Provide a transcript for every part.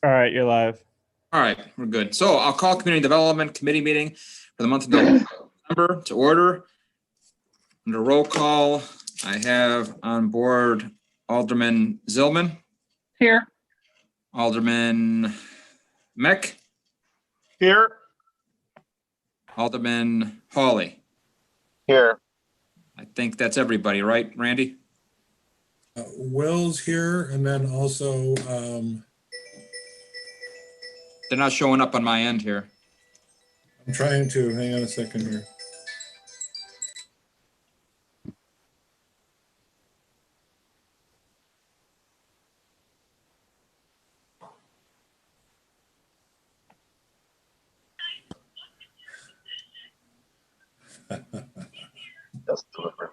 All right, you're live. All right, we're good. So I'll call Community Development Committee meeting for the month of November to order. Under roll call, I have on board Alderman Zylman. Here. Alderman Mech. Here. Alderman Hawley. Here. I think that's everybody, right, Randy? Will's here, and then also They're not showing up on my end here. I'm trying to hang on a second here. That's delivered.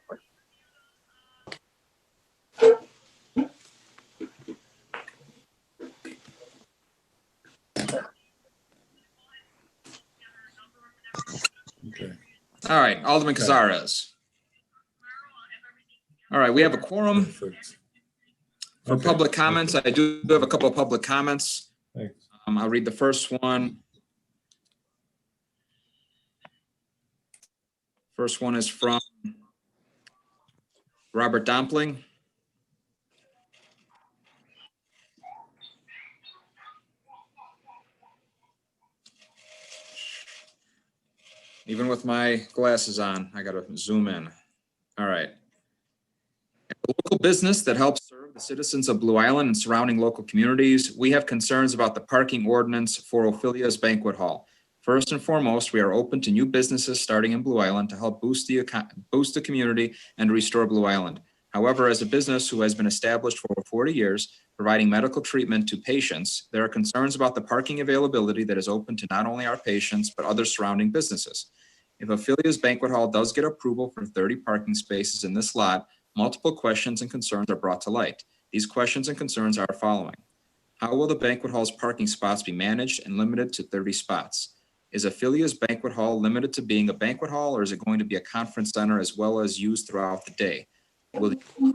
Okay. All right, Alderman Cazares. All right, we have a quorum Perfect. for Okay. public comments. I do have a couple of public comments. Thanks. I'll read the first one. First one is from Robert Dompling. Even with my glasses on, I gotta zoom in. All right. A local business that helps serve the citizens of Blue Island and surrounding local communities, we have concerns about the parking ordinance for Ophelia's Banquet Hall. First and foremost, we are open to new businesses starting in Blue Island to help boost the community and restore Blue Island. However, as a business who has been established for over 40 years, providing medical treatment to patients, there are concerns about the parking availability that is open to not only our patients, but other surrounding businesses. If Ophelia's Banquet Hall does get approval for 30 parking spaces in this lot, multiple questions and concerns are brought to light. These questions and concerns are following. How will the Banquet Hall's parking spots be managed and limited to 30 spots? Is Ophelia's Banquet Hall limited to being a banquet hall, or is it going to be a conference center as well as used throughout the day? Will there be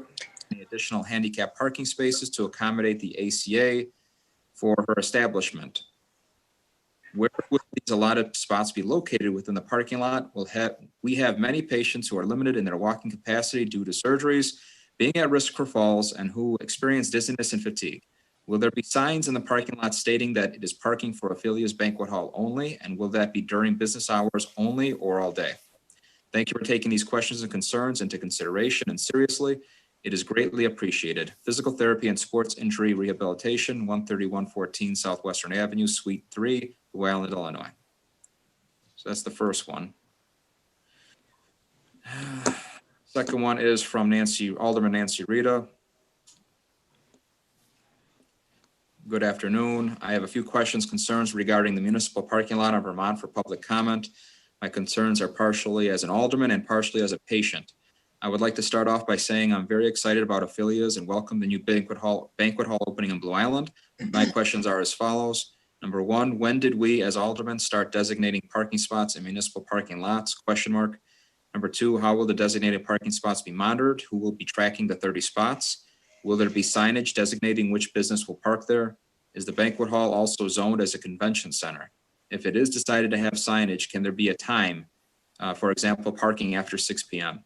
any additional handicap parking spaces to accommodate the ACA for her establishment? Where will these allotted spots be located within the parking lot? We have many patients who are limited in their walking capacity due to surgeries, being at risk for falls, and who experience dizziness and fatigue. Will there be signs in the parking lot stating that it is parking for Ophelia's Banquet Hall only? And will that be during business hours only or all day? Thank you for taking these questions and concerns into consideration and seriously. It is greatly appreciated. Physical Therapy and Sports Injury Rehabilitation, 13114 Southwestern Avenue, Suite 3, Blue Island, Illinois. So that's the first one. Second one is from Alderman Nancy Rita. Good afternoon. I have a few questions, concerns regarding the municipal parking lot on Vermont for public comment. My concerns are partially as an alderman and partially as a patient. I would like to start off by saying I'm very excited about Ophelia's and welcome the new banquet hall opening in Blue Island. My questions are as follows. Number one, when did we as aldermen start designating parking spots in municipal parking lots? Question mark. Number two, how will the designated parking spots be monitored? Who will be tracking the 30 spots? Will there be signage designating which business will park there? Is the banquet hall also zoned as a convention center? If it is decided to have signage, can there be a time, for example, parking after 6 p.m.?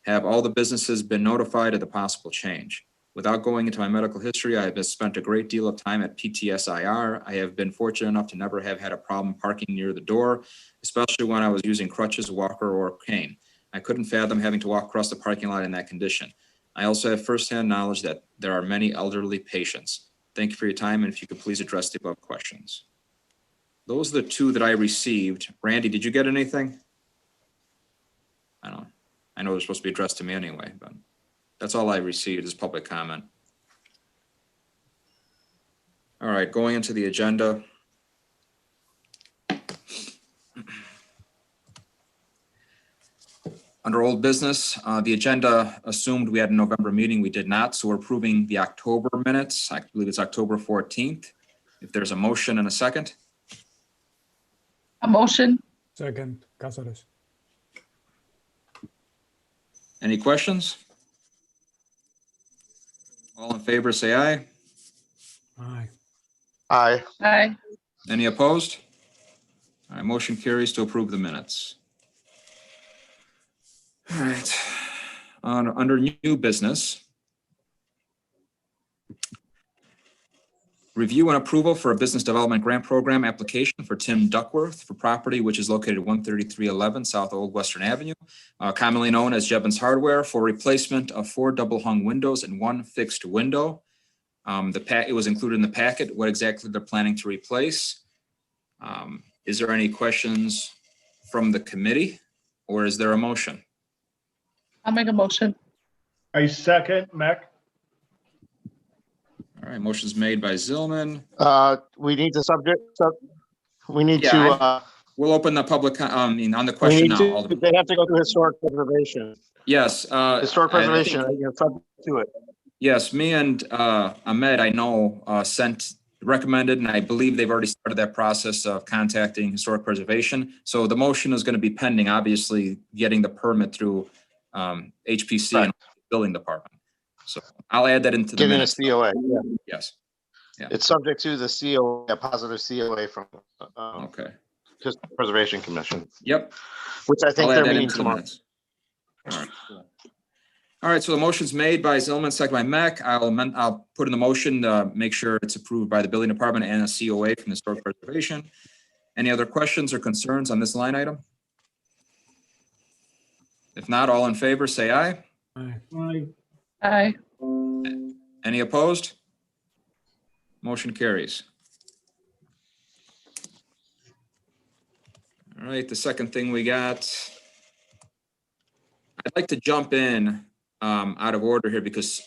Have all the businesses been notified of the possible change? Without going into my medical history, I have spent a great deal of time at PTSIR. I have been fortunate enough to never have had a problem parking near the door, especially when I was using crutches, walker, or cane. I couldn't fathom having to walk across the parking lot in that condition. I also have firsthand knowledge that there are many elderly patients. Thank you for your time, and if you could please address the above questions. Those are the two that I received. Randy, did you get anything? I know they're supposed to be addressed to me anyway, but that's all I received is public comment. All right, going into the agenda. Under old business, the agenda assumed we had a November meeting. We did not, so we're approving the October minutes. I believe it's October 14th. If there's a motion and a second. A motion. Second, Cazares. Any questions? All in favor, say aye. Aye. Aye. Aye. Any opposed? All right, motion carries to approve the minutes. All right, under new business. Review and approval for a business development grant program application for Tim Duckworth for property which is located at 13311 South Old Western Avenue, commonly known as Jevons Hardware, for replacement of 4 double hung windows and 1 fixed window. It was included in the packet, what exactly they're planning to replace. Is there any questions from the committee, or is there a motion? I'll make a motion. I second, Mech. All right, motion's made by Zylman. We need the subject, we need Yeah, to, We'll open the public, on the we question need now. to, Alderman. they have to go through historic preservation. Yes. Historic I think- preservation, you're subject to it. Yes, me and Ahmed, I know, recommended, and I believe they've already started that process of contacting historic preservation. So the motion is going to be pending, obviously, getting the permit through HPC and building department. So I'll add that into the Getting a minutes. COA, yeah. Yes. It's subject to the COA, a positive COA from Okay. Historic Preservation Commission, Yep. which I think I'll they're add that meeting into the tomorrow. minutes. All right. All right, so the motion's made by Zylman, second by Mech. I'll put in the motion to make sure it's approved by the building department and a COA from the historic preservation. Any other questions or concerns on this line item? If not, all in favor, say aye. Aye. Aye. Any opposed? Motion carries. All right, the second thing we got. I'd like to jump in out of order here because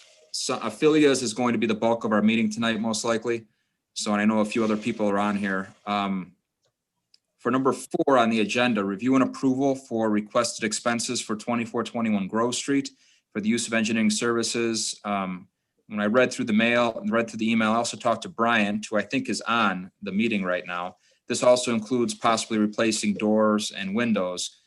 Affilia's is going to be the bulk of our meeting tonight, most likely. So I know a few other people are on here. For number 4 on the agenda, review and approval for requested expenses for 2421 Grove Street for the use of engineering services. When I read through the email, I also talked to Brian, who I think is on the meeting right now. This also includes possibly replacing doors and windows.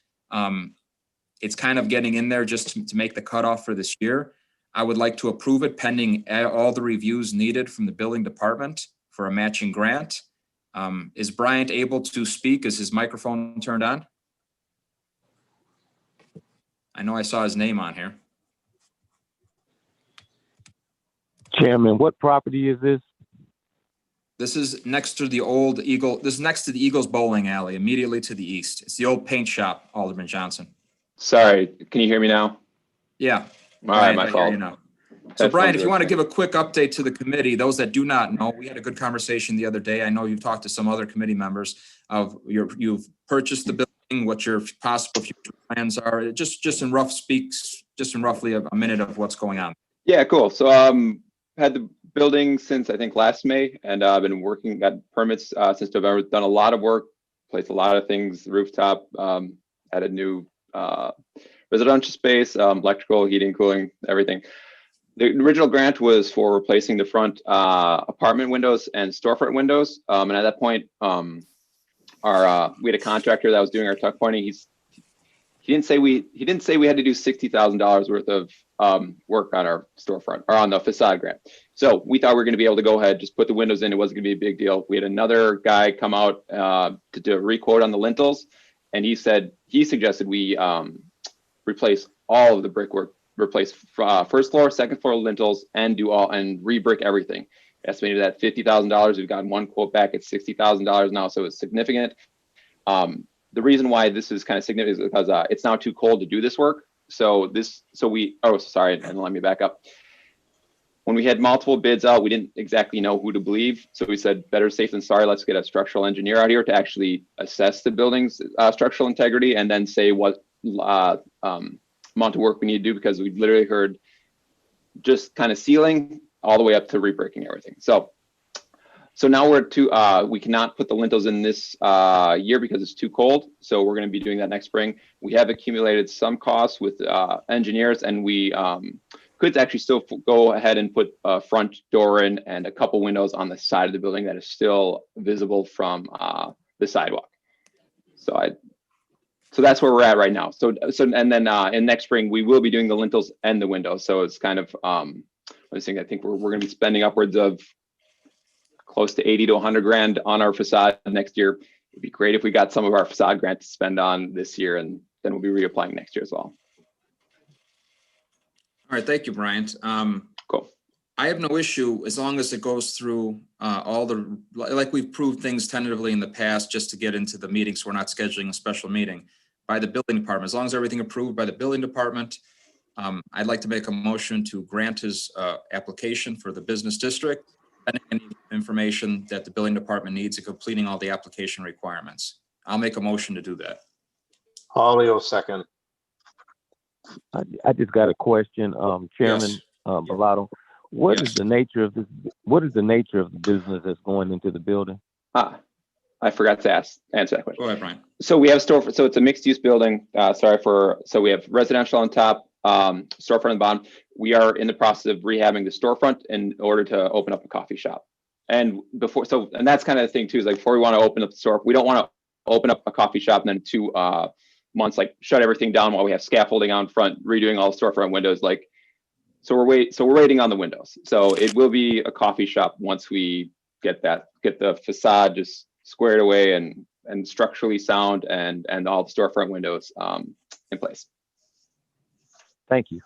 It's kind of getting in there just to make the cutoff for this year. I would like to approve it pending all the reviews needed from the building department for a matching grant. Is Bryant able to speak? Is his microphone turned on? I know I saw his name on here. Chairman, what property is this? This is next to the old Eagle. This is next to the Eagles bowling alley, immediately to the east. It's the old paint shop, Alderman Johnson. Sorry, can you hear me now? Yeah. All right, Brian, my I hear fault. you now. So That's Brian, all if you good. want to give a quick update to the committee, those that do not know, we had a good conversation the other day. I know you've talked to some other committee members of you've purchased the building, what your possible future plans are. Just in roughly a minute of what's going on. Yeah, cool. So had the building since I think last May, and I've been working, got permits since November. Done a lot of work, placed a lot of things, rooftop, added new residential space, electrical, heating, cooling, everything. The original grant was for replacing the front apartment windows and storefront windows. And at that point, we had a contractor that was doing our tuck pointing. He didn't say we had to do $60,000 worth of work on our storefront or on the facade grant. So we thought we were going to be able to go ahead, just put the windows in. It wasn't going to be a big deal. We had another guy come out to do a requote on the lintels, and he suggested we replace all of the brickwork, replace first floor, second floor lintels, and re-brick everything. Estimated at $50,000. We've gotten one quote back at $60,000 now, so it's significant. The reason why this is kind of significant is because it's now too cold to do this work. Let me back up. When we had multiple bids out, we didn't exactly know who to believe. So we said, better safe than sorry. Let's get a structural engineer out here to actually assess the building's structural integrity and then say what amount of work we need to do, because we literally heard just kind of sealing all the way up to re-bricking everything. So now we're we cannot put the lintels in this year because it's too cold. So we're going to be doing that next spring. We have accumulated some costs with engineers, and we could actually still go ahead and put a front door in and a couple windows on the side of the building that is still visible from the sidewalk. So that's where we're at right now. And then in next spring, we will be doing the lintels and the windows. So it's kind of, I think we're going to be spending upwards of close to 80 to 100 grand on our facade next year. It'd be great if we got some of our facade grant to spend on this year, and then we'll be reapplying next year as well. All right, thank you, Bryant. Cool. I have no issue as long as it goes through all the, like we've proved things tentatively in the past, just to get into the meeting, so we're not scheduling a special meeting by the building department. As long as everything approved by the building department, I'd like to make a motion to grant his application for the business district, and any information that the building department needs in completing all the application requirements. I'll make a motion to do that. Hawley will second. I just got a question, Chairman, Yes. Bilotto. What Yes. is the nature of this? What is the nature of the business that's going into the building? I forgot to answer that question. Go ahead, Brian. So we have storefront. So it's a mixed use building. So we have residential on top, storefront on the bottom. We are in the process of rehabbing the storefront in order to open up a coffee shop. And that's kind of the thing too, is like before we want to open up the store, we don't want to open up a coffee shop and then 2 months, like shut everything down while we have scaffolding on front, redoing all the storefront windows. So we're waiting on the windows. So it will be a coffee shop once we get the facade just squared away and structurally sound and all the storefront windows in place. Thank you.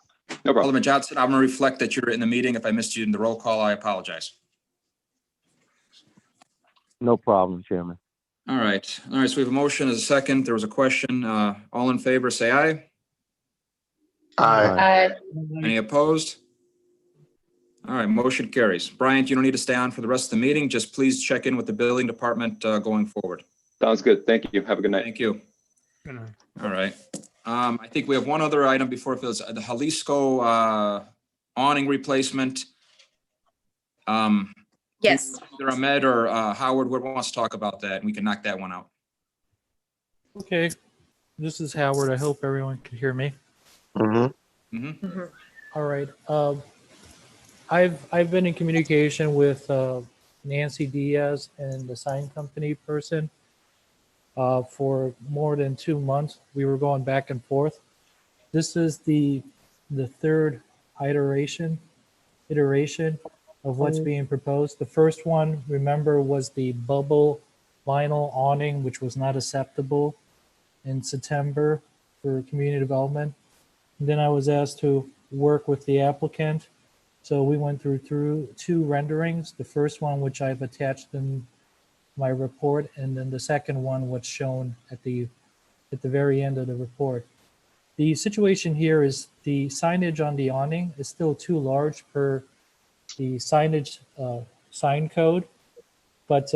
No problem. Alderman Johnson, I'm going to reflect that you're in the meeting. If I missed you in the roll call, I apologize. No problem, Chairman. All right. So we have a motion as a second. There was a question. All in favor, say aye. Aye. Aye. Any opposed? All right, motion carries. Bryant, you don't need to stay on for the rest of the meeting. Just please check in with the building department going forward. Sounds good. Thank you. Have a good night. Thank you. Good night. All right. I think we have one other item before it goes, the Jalisco awning replacement. Yes. Either Ahmed or Howard, whoever wants to talk about that, and we can knock that one out. Okay, this is Howard. I hope everyone can hear me. Mm-hmm. All right. I've been in communication with Nancy Diaz and the sign company person for more than 2 months. We were going back and forth. This is the third iteration of what's being proposed. The first one, remember, was the bubble vinyl awning, which was not acceptable in September for community development. And then I was asked to work with the applicant. So we went through 2 renderings. The first one, which I've attached in my report, and then the second one, what's shown at the very end of the report. The situation here is the signage on the awning is still too large per the signage sign code, but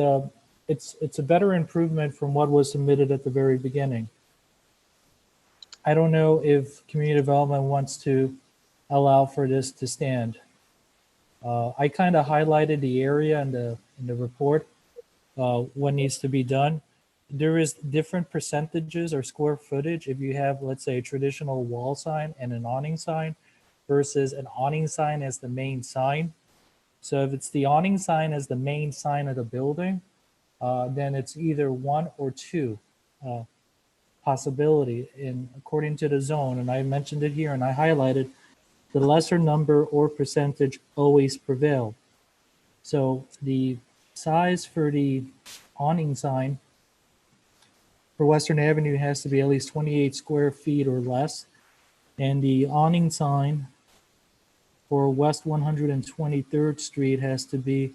it's a better improvement from what was submitted at the very beginning. I don't know if community development wants to allow for this to stand. I kind of highlighted the area in the report, what needs to be done. There is different percentages or square footage if you have, let's say, a traditional wall sign and an awning sign versus an awning sign as the main sign. So if it's the awning sign as the main sign of the building, then it's either 1 or 2 possibility according to the zone. And I mentioned it here and I highlighted the lesser number or percentage always prevail. So the size for the awning sign for Western Avenue has to be at least 28 square feet or less. And the awning sign for West 123rd Street has to be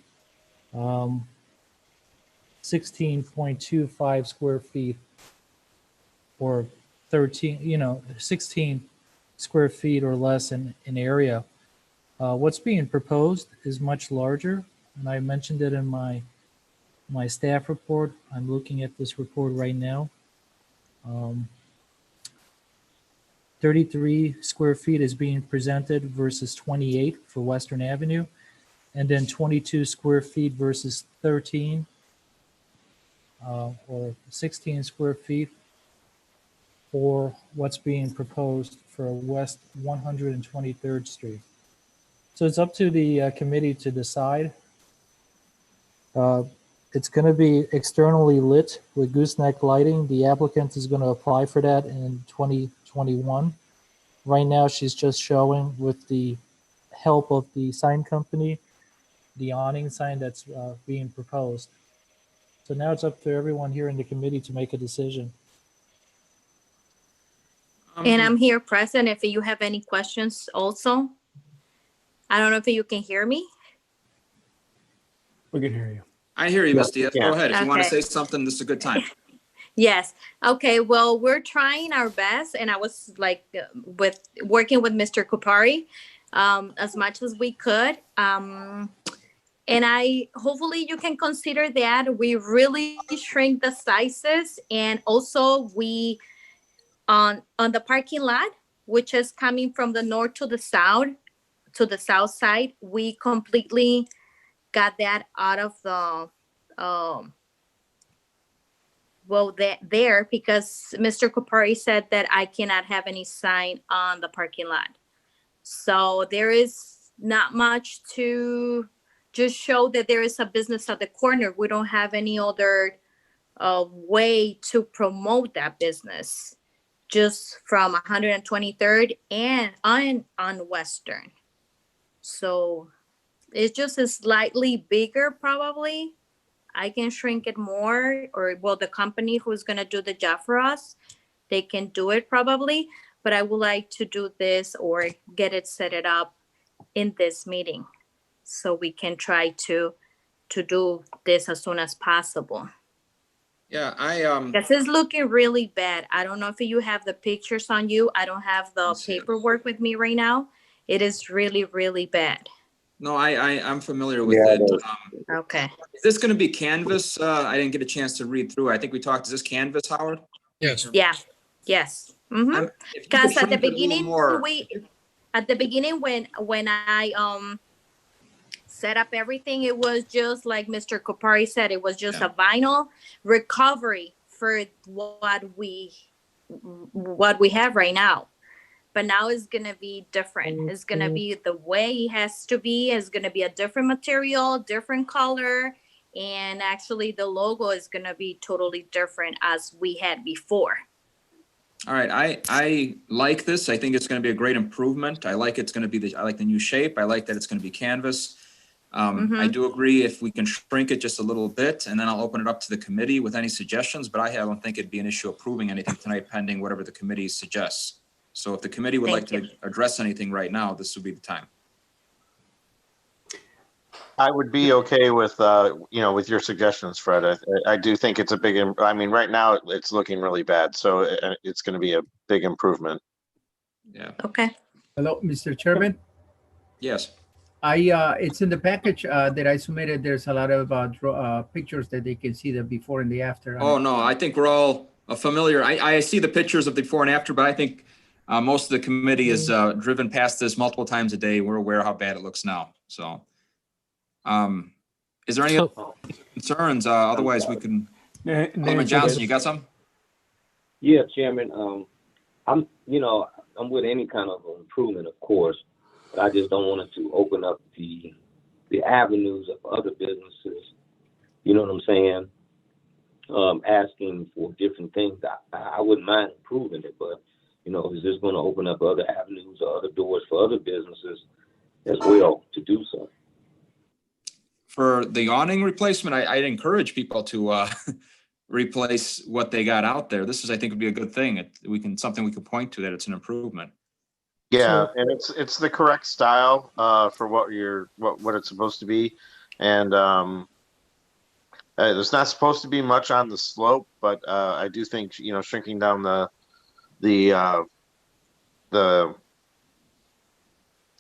16.25 square feet or 16 square feet or less in area. What's being proposed is much larger, and I mentioned it in my staff report. I'm looking at this report right now. 33 square feet is being presented versus 28 for Western Avenue, and then 22 square feet versus 13 or 16 square feet for what's being proposed for West 123rd Street. So it's up to the committee to decide. It's going to be externally lit with gooseneck lighting. The applicant is going to apply for that in 2021. Right now, she's just showing with the help of the sign company the awning sign that's being proposed. So now it's up to everyone here in the committee to make a decision. And I'm here present if you have any questions also. I don't know if you can hear me. We can hear you. I hear you, Ms. Diaz. Yeah. Go ahead. If you want to Okay. say something, this is a good time. Yes. Okay. Well, we're trying our best, and I was like working with Mr. Kupari as much as we could. And hopefully you can consider that we really shrink the sizes, and also we on the parking lot, which is coming from the north to the south side, we completely got that out of the there because Mr. Kupari said that I cannot have any sign on the parking lot. So there is not much to just show that there is a business at the corner. We don't have any other way to promote that business, just from 123rd and on Western. So it's just a slightly bigger probably. I can shrink it more, or well, the company who's gonna do the job for us, they can do it probably, but I would like to do this or get it set it up in this meeting so we can try to do this as soon as possible. Yeah, Because it's looking really bad. I don't know if you have the pictures on you. I don't have the Let's see. paperwork with me right now. It is really, really bad. no, I'm familiar with Yeah, it. it is. Okay. Is this going to be canvas? I didn't get a chance to read through. I think we talked, is this canvas, Howard? Yes. Yeah. Yes. Mm-hmm. If you could Because at the shrink it a little beginning, more- when I set up everything, it was just like Mr. Kopari said, it was just Yeah. a vinyl recovery for what we have right now. But now it's gonna be different. It's gonna be the way it has to be. It's gonna be a different material, different color, and actually the logo is gonna be totally different as we had before. All right, I like this. I think it's going to be a great improvement. I like I like the new shape. I like that it's going to be canvas. I do agree if we can shrink it just a little bit, and then I'll open it up to the committee with any suggestions, but I don't think it'd be an issue approving anything tonight pending whatever the committee suggests. So if the committee would like Thank to address anything right now, this would be the time. I would be okay with, with your suggestions, Fred. I do think it's a big, I mean, right now it's looking really bad, so it's going to be a big improvement. Yeah, Okay. Hello, Mr. Chairman. yes. It's in the package that I submitted. There's a lot of pictures that they can see the before and the after. Oh, no, I think we're all familiar. I see the pictures of the before and after, but I think most of the committee is driven past this multiple times a day. We're aware how bad it looks now, so. Is there any other concerns? Otherwise, we can. Alderman Johnson, you got some? Yeah, Chairman, I'm with any kind of improvement, of course, but I just don't want it to open up the avenues of other businesses. You know what I'm saying? Asking for different things. I wouldn't mind improving it, but is this going to open up other avenues or other doors for other businesses as well to do so? For the awning replacement, I'd encourage people to replace what they got out there. This is, I think, would be a good thing. Something we can point to that it's an improvement. Yeah, So- and it's the correct style for what it's supposed to be, and there's not supposed to be much on the slope, but I do think shrinking down the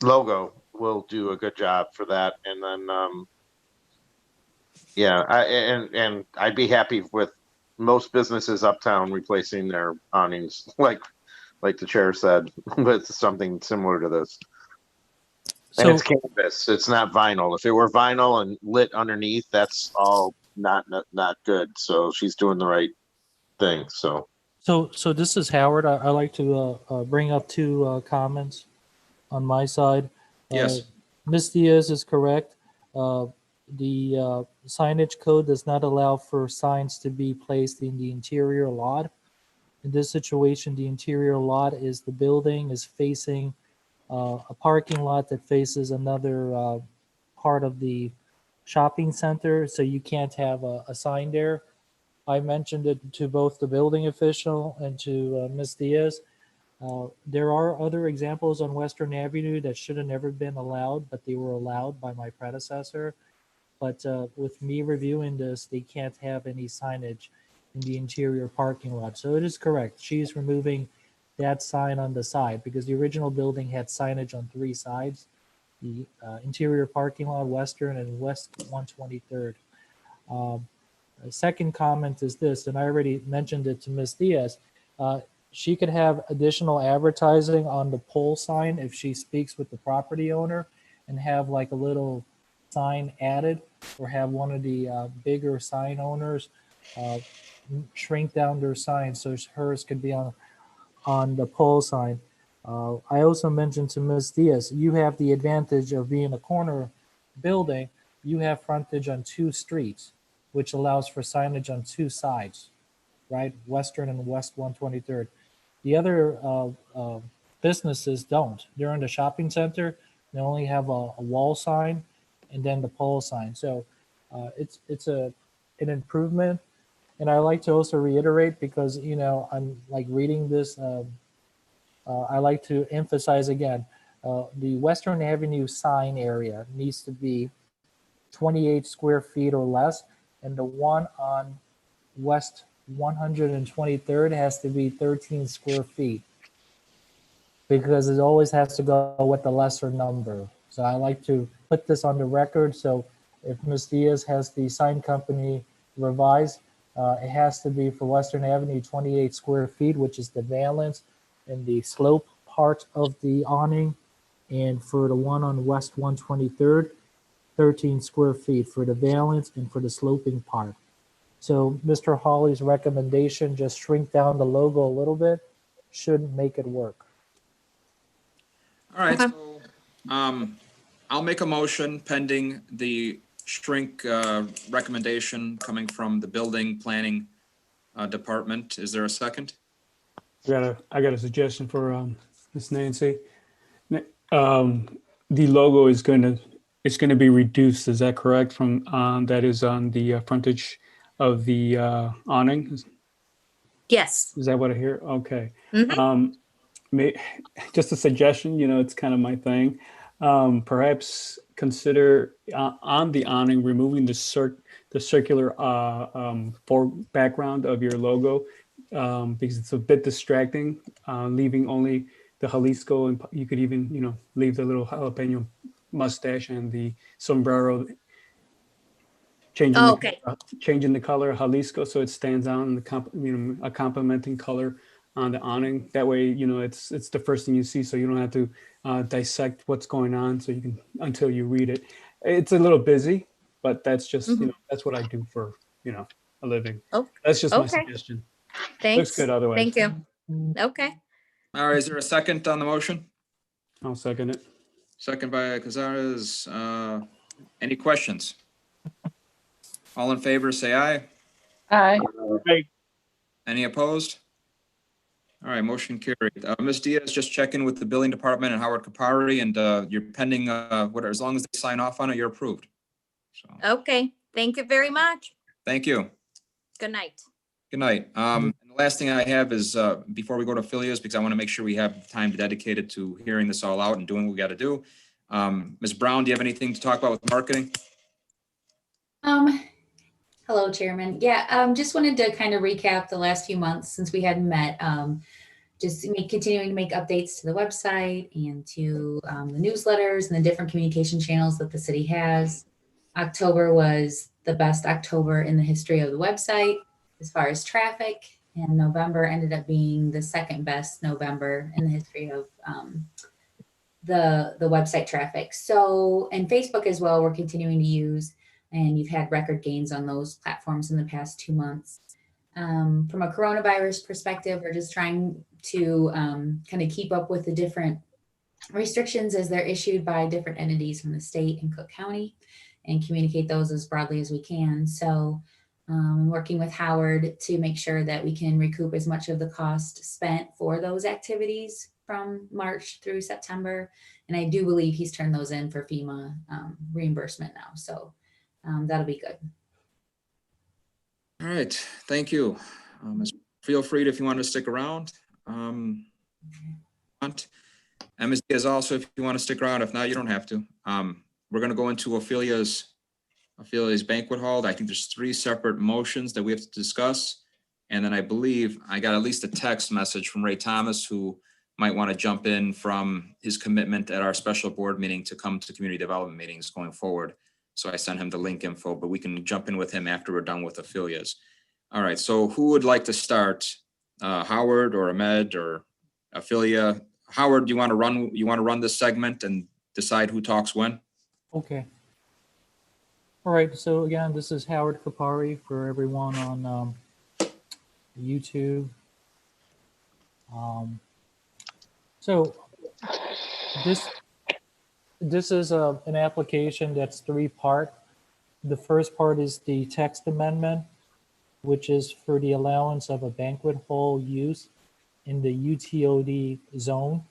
logo will do a good job for that, and then and I'd be happy with most businesses uptown replacing their awnings, like the chair said, with something similar to this. And So, it's canvas. It's not vinyl. If it were vinyl and lit underneath, that's all not good. So she's doing the right thing. So this is Howard. I like to bring up two comments on my side. Yes. Ms. Diaz is correct. The signage code does not allow for signs to be placed in the interior lot. In this situation, the interior lot is the building is facing a parking lot that faces another part of the shopping center, so you can't have a sign there. I mentioned it to both the building official and to Ms. Diaz. There are other examples on Western Avenue that should have never been allowed, but they were allowed by my predecessor. But with me reviewing this, they can't have any signage in the interior parking lot. So it is correct. She's removing that sign on the side because the original building had signage on 3 sides. The interior parking lot, Western and West 123rd. The second comment is this, and I already mentioned it to Ms. Diaz. She could have additional advertising on the pole sign if she speaks with the property owner and have like a little sign added, or have one of the bigger sign owners shrink down their sign so hers could be on the pole sign. I also mentioned to Ms. Diaz, you have the advantage of being a corner building. You have frontage on 2 streets, which allows for signage on 2 sides, right? Western and West 123rd. The other businesses don't. They're in the shopping center. They only have a wall sign and then the pole sign. So it's an improvement. And I like to also reiterate, because, you know, I'm like reading this, I like to emphasize again, the Western Avenue sign area needs to be 28 square feet or less, and the one on West 123rd has to be 13 square feet, because it always has to go with the lesser number. So I like to put this on the record. So if Ms. Diaz has the sign company revise, it has to be for Western Avenue 28 square feet, which is the valance and the slope part of the awning. And for the one on West 123rd, 13 square feet for the valance and for the sloping part. So Mr. Hawley's recommendation, just shrink down the logo a little bit, should make it work. All right, so I'll make a motion pending the shrink recommendation coming from the building planning department. Is there a second? I got a suggestion for Miss Nancy. The logo is going to be reduced. Is that correct? From that is on the frontage of the awning. Yes. Is that what I hear? Okay. Mhm. Just a suggestion. You know, it's kind of my thing. Perhaps consider on the awning removing the circular background of your logo, because it's a bit distracting. Leaving only the Jalisco, and you could even, you know, leave the little jalapeno mustache and the sombrero, changing the color Jalisco so it stands out in the a complementing color on the awning. That way, you know, it's the first thing you see, so you don't have to dissect what's going on, so you can, until you read it. It's a little busy, but that's just, you know, that's what I do for, you know, a living. Oh, that's just my okay. suggestion. Thanks. Looks good otherwise. Thank you. Okay. All right, is there a second on the motion? I'll second it. Second by Cazares. Any questions? All in favor, say aye. Aye. Any opposed? All right, motion carried. Ms. Diaz, just check in with the billing department and Howard Kapari, and you're pending, as long as they sign off on it, you're approved. So, Okay. Thank you very much. thank you. Good night. Good night. And the last thing I have is, before we go to Philias, because I want to make sure we have time dedicated to hearing this all out and doing what we got to do. Ms. Brown, do you have anything to talk about with marketing? Hello, Chairman. Yeah, just wanted to kind of recap the last few months since we hadn't met. Just continuing to make updates to the website and to the newsletters and the different communication channels that the city has. October was the best October in the history of the website as far as traffic, and November ended up being the second best November in the history of the website traffic. So, and Facebook as well, we're continuing to use, and you've had record gains on those platforms in the past 2 months. From a coronavirus perspective, we're just trying to kind of keep up with the different restrictions as they're issued by different entities from the state and Cook County, and communicate those as broadly as we can. So working with Howard to make sure that we can recoup as much of the cost spent for those activities from March through September. And I do believe he's turned those in for FEMA reimbursement now. So that'll be good. All right, thank you. Feel free to, if you want to stick around. MSD is also, if you want to stick around. If not, you don't have to. We're going to go into Ophelia's banquet hall. I think there's 3 separate motions that we have to discuss. And then I believe I got at least a text message from Ray Thomas, who might want to jump in from his commitment at our special board meeting to come to community development meetings going forward. So I sent him the link info, but we can jump in with him after we're done with Ophelia's. All right, so who would like to start? Howard or Ahmed or Ophelia? Howard, you want to run this segment and decide who talks when? Okay. All right, so again, this is Howard Kapari for everyone on YouTube. So this is an application that's 3-part. The first part is the text amendment, which is for the allowance of a banquet hall use in the UTOD zone.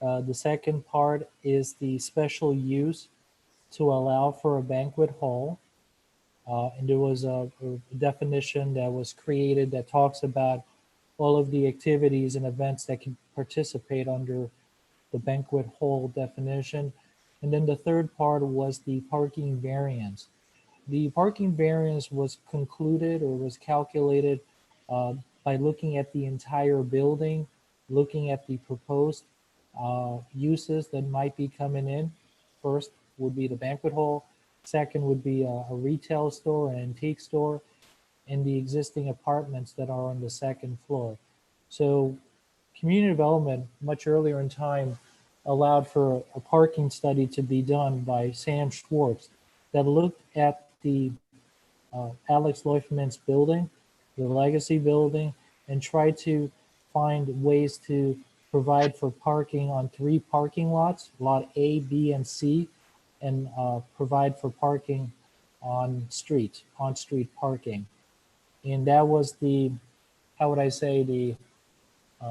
The second part is the special use to allow for a banquet hall. And there was a definition that was created that talks about all of the activities and events that can participate under the banquet hall definition. And then the third part was the parking variance. The parking variance was concluded or was calculated by looking at the entire building, looking at the proposed uses that might be coming in. First would be the banquet hall. Second would be a retail store, an antique store, and the existing apartments that are on the second floor. So community development, much earlier in time, allowed for a parking study to be done by Sam Schwartz that looked at the Alex Leufman's building, the legacy building, and tried to find ways to provide for parking on 3 parking lots, lot A, B, and C, and provide for parking on street parking. And that was the, how would I say, the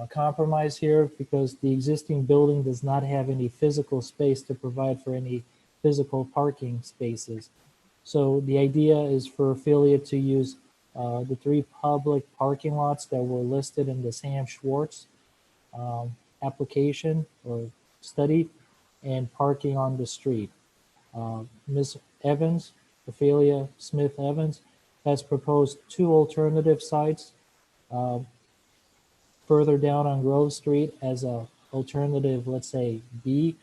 compromise here, because the existing building does not have any physical space to provide for any physical parking spaces. So the idea is for affiliate to use the 3 public parking lots that were listed in the Sam Schwartz application or study, and parking on the street. Ms. Evans, Ophelia Smith Evans, has proposed 2 alternative sites further down on Grove Street as a alternative, let's say B,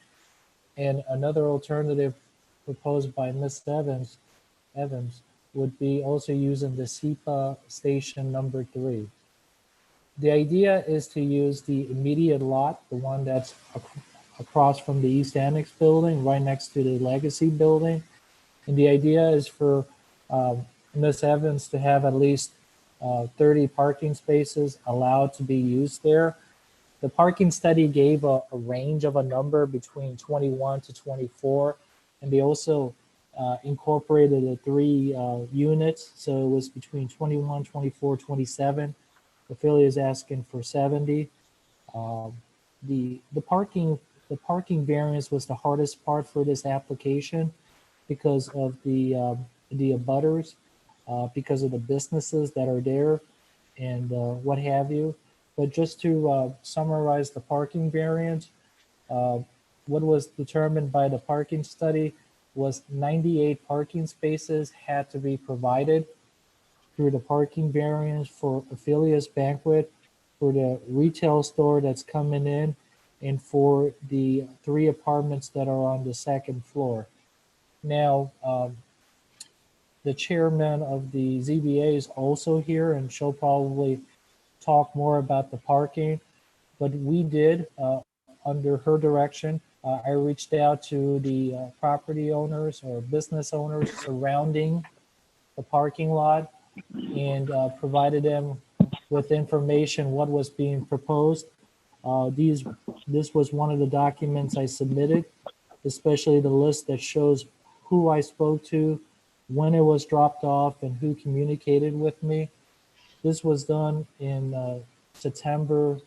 and another alternative proposed by Ms. Evans would be also using the SEPA station number 3. The idea is to use the immediate lot, the one that's across from the East Annex building, right next to the Legacy building. And the idea is for Ms. Evans to have at least 30 parking spaces allowed to be used there. The parking study gave a range of a number between 21 to 24, and they also incorporated the 3 units. So it was between 21, 24, 27. Ophelia is asking for 70. The parking variance was the hardest part for this application because of the abutters, because of the businesses that are there and what have you. But just to summarize the parking variance, what was determined by the parking study was 98 parking spaces had to be provided through the parking variance for Ophelia's Banquet, for the retail store that's coming in, and for the 3 apartments that are on the second floor. Now, the chairman of the ZBA is also here, and she'll probably talk more about the parking. But we did, under her direction, I reached out to the property owners or business owners surrounding the parking lot and provided them with information what was being proposed. This was one of the documents I submitted, especially the list that shows who I spoke to, when it was dropped off, and who communicated with me. This was done in September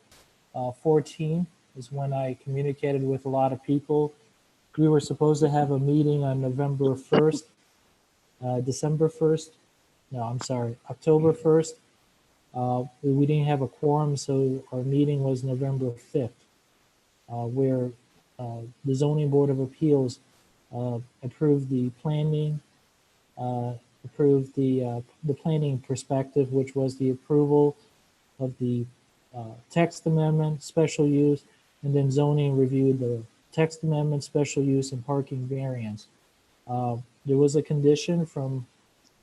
14 is when I communicated with a lot of people. We were supposed to have a meeting on November 1st, December 1st. No, I'm sorry, October 1st. We didn't have a quorum, so our meeting was November 5th, where the Zoning Board of Appeals approved the planning, approved the planning perspective, which was the approval of the text amendment, special use, and then zoning reviewed the text amendment, special use, and parking variance. There was a condition from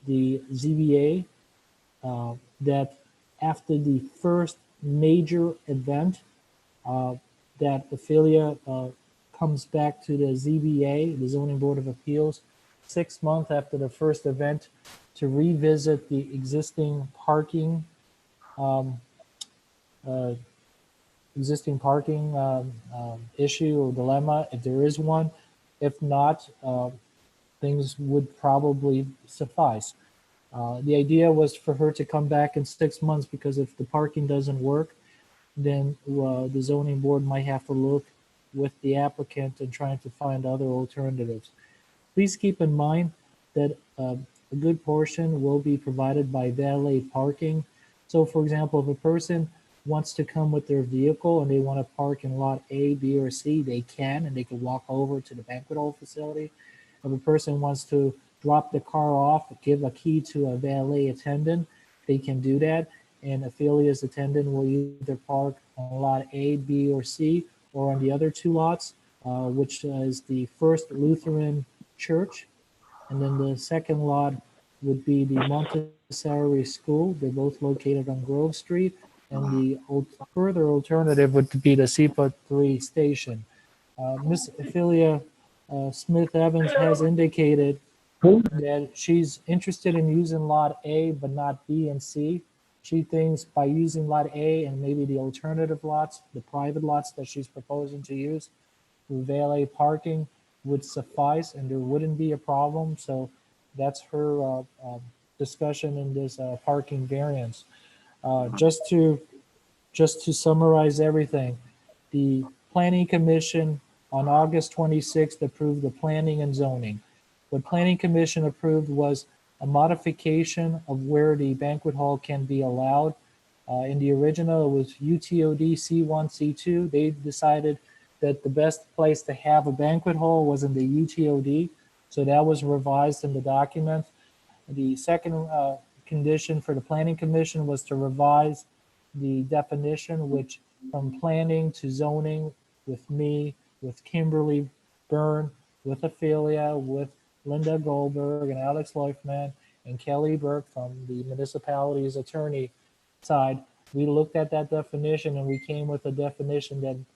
the ZBA that after the first major event, that Ophelia comes back to the ZBA, the Zoning Board of Appeals, 6 months after the first event to revisit the existing parking issue or dilemma, if there is one. If not, things would probably suffice. The idea was for her to come back in 6 months, because if the parking doesn't work, then the zoning board might have to look with the applicant and trying to find other alternatives. Please keep in mind that a good portion will be provided by valet parking. So for example, if a person wants to come with their vehicle and they want to park in lot A, B, or C, they can, and they can walk over to the banquet hall facility. If a person wants to drop the car off, give a key to a valet attendant, they can do that. And Ophelia's attendant will either park on lot A, B, or C, or on the other two lots, which is the First Lutheran Church. And then the second lot would be the Montessori School. They're both located on Grove Street. And the further alternative would be the SEPA 3 station. Miss Ophelia Smith Evans has indicated that she's interested in using lot A, but not B and C. She thinks by using lot A and maybe the alternative lots, the private lots that she's proposing to use, through valet parking would suffice and there wouldn't be a problem. So that's her discussion in this parking variance. Just to summarize everything, the Planning Commission on August 26th approved the planning and zoning. What Planning Commission approved was a modification of where the banquet hall can be allowed. In the original, it was UTOD C1, C2. They decided that the best place to have a banquet hall was in the UTOD. So that was revised in the document. The second condition for the Planning Commission was to revise the definition, which from planning to zoning with me, with Kimberly Byrne, with Ophelia, with Linda Goldberg and Alex Leufman and Kelly Burke from the municipality's attorney side, we looked at that definition and we came with a definition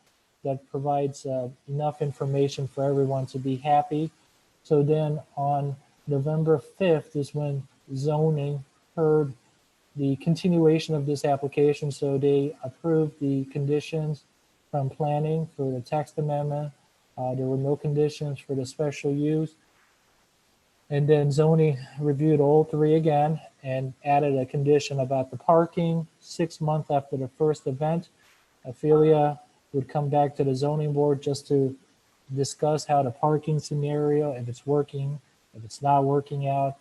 that provides enough information for everyone to be happy. So then on November 5th is when zoning heard the continuation of this application. So they approved the conditions from planning for the text amendment. There were no conditions for the special use. And then zoning reviewed all three again and added a condition about the parking 6 months after the first event. Ophelia would come back to the zoning board just to discuss how the parking scenario, if it's working, if it's not working out,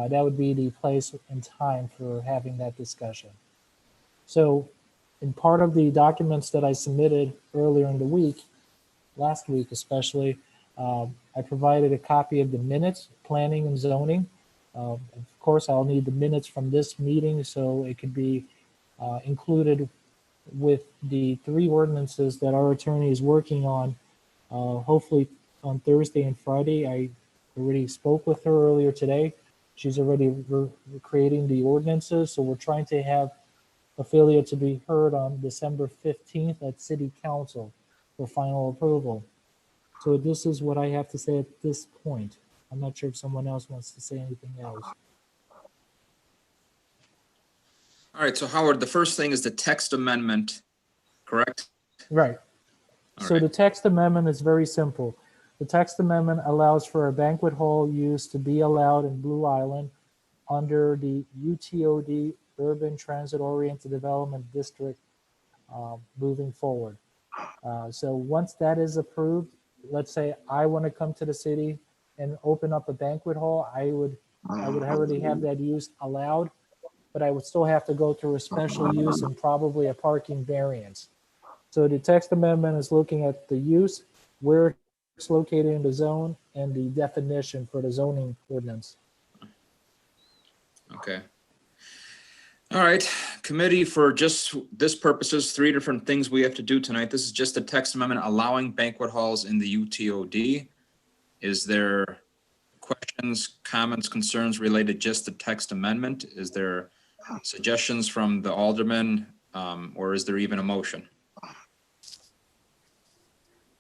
that would be the place and time for having that discussion. So in part of the documents that I submitted earlier in the week, last week especially, I provided a copy of the minutes, planning and zoning. Of course, I'll need the minutes from this meeting so it could be included with the three ordinances that our attorney is working on, hopefully on Thursday and Friday. I already spoke with her earlier today. She's already creating the ordinances, so we're trying to have Ophelia to be heard on December 15th at City Council for final approval. So this is what I have to say at this point. I'm not sure if someone else wants to say anything else. All right, so Howard, the first thing is the text amendment, correct? Right. All So right. the text amendment is very simple. The text amendment allows for a banquet hall use to be allowed in Blue Island under the UTOD Urban Transit Oriented Development District moving forward. So once that is approved, let's say I want to come to the city and open up a banquet hall, I would I would already have that use allowed, but I would still have to go through a special use and probably a parking variance. So the text amendment is looking at the use, where it's located in the zone, and the definition for the zoning ordinance. Okay. All right, committee, for just this purposes, 3 different things we have to do tonight. This is just a text amendment allowing banquet halls in the UTOD. Is there questions, comments, concerns related just to text amendment? Is there suggestions from the alderman, or is there even a motion?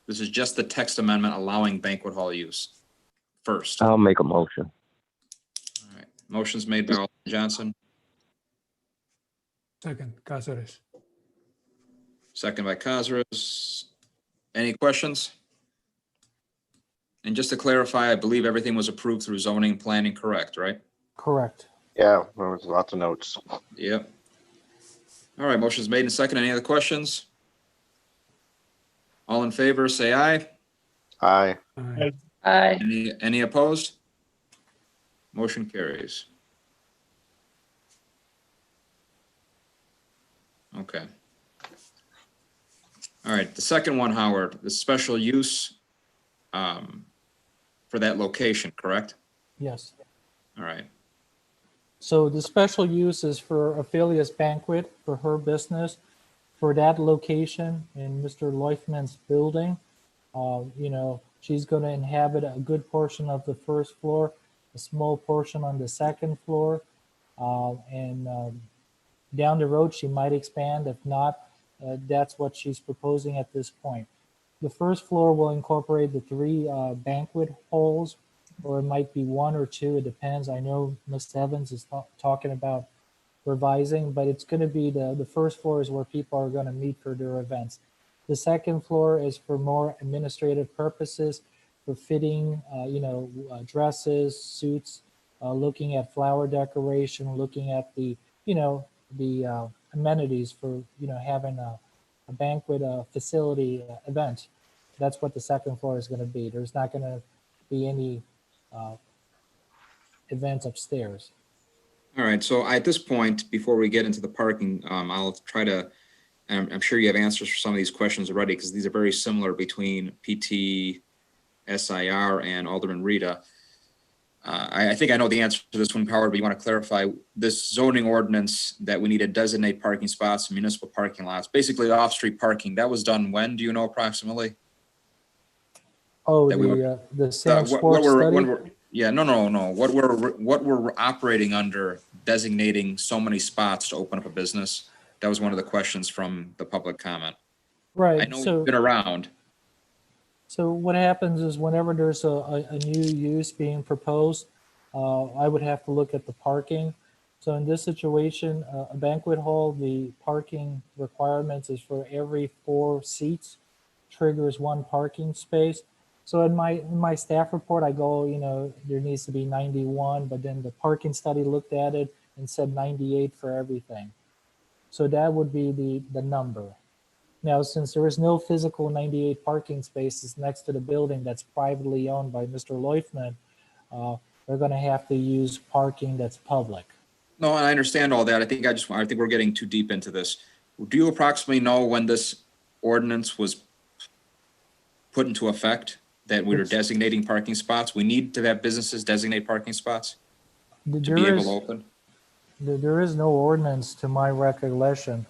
This is just the text amendment allowing banquet hall use first. I'll make a motion. All right, motion's made by Alderman Johnson, Second, Cazares. second by Cazares. Any questions? And just to clarify, I believe everything was approved through zoning and planning, correct, right? Correct. Yeah, there was lots of notes. Yep. All right, motion's made and second. Any other questions? All in favor, say aye. Aye. Aye. Aye. Any opposed? Motion carries. Okay. All right, the second one, Howard, the special use for that location, correct? Yes. All right, So the special use is for Ophelia's Banquet for her business for that location in Mr. Leufman's building. She's going to inhabit a good portion of the first floor, a small portion on the second floor, and down the road she might expand. If not, that's what she's proposing at this point. The first floor will incorporate the 3 banquet halls, or it might be 1 or 2. It depends. I know Ms. Evans is talking about revising, but it's going to be the first floor is where people are going to meet for their events. The second floor is for more administrative purposes, for fitting, dresses, suits, looking at flower decoration, looking at the amenities for, having a banquet facility event. That's what the second floor is going to be. There's not going to be any events upstairs. all right, so at this point, before we get into the parking, I'll try to, I'm sure you have answers for some of these questions already, because these are very similar between PT, SIR, and Alderman Rita. I think I know the answer to this one, Howard, but you want to clarify this zoning ordinance that we need to designate parking spots, municipal parking lots, basically off-street parking. That was done when? Do you know approximately? Oh, That we were- the Sam what Sports study? Yeah, no. What we're operating under designating so many spots to open up a business. That was one of the questions from the public comment. Right. I know you've been around. So what happens is whenever there's a new use being proposed, I would have to look at the parking. So in this situation, a banquet hall, the parking requirements is for every 4 seats triggers 1 parking space. So in my staff report, I go, there needs to be 91, but then the parking study looked at it and said 98 for everything. So that would be the number. Now, since there is no physical 98 parking spaces next to the building that's privately owned by Mr. Leufman, they're going to have to use parking that's public. No, I understand all that. I think we're getting too deep into this. Do you approximately know when this ordinance was put into effect, that we were designating parking spots? We need to have businesses designate parking spots to be able to open? There is no ordinance to my recollection.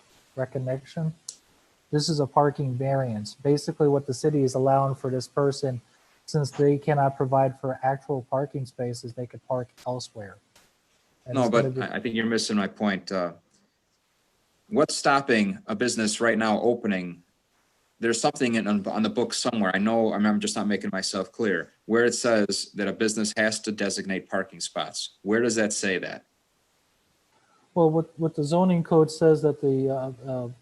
This is a parking variance. Basically what the city is allowing for this person, since they cannot provide for actual parking spaces, they could park elsewhere. And No, it's but gonna be- I think you're missing my point. What's stopping a business right now opening? There's something on the book somewhere. I'm just not making myself clear, where it says that a business has to designate parking spots. Where does that say that? Well, what the zoning code says that the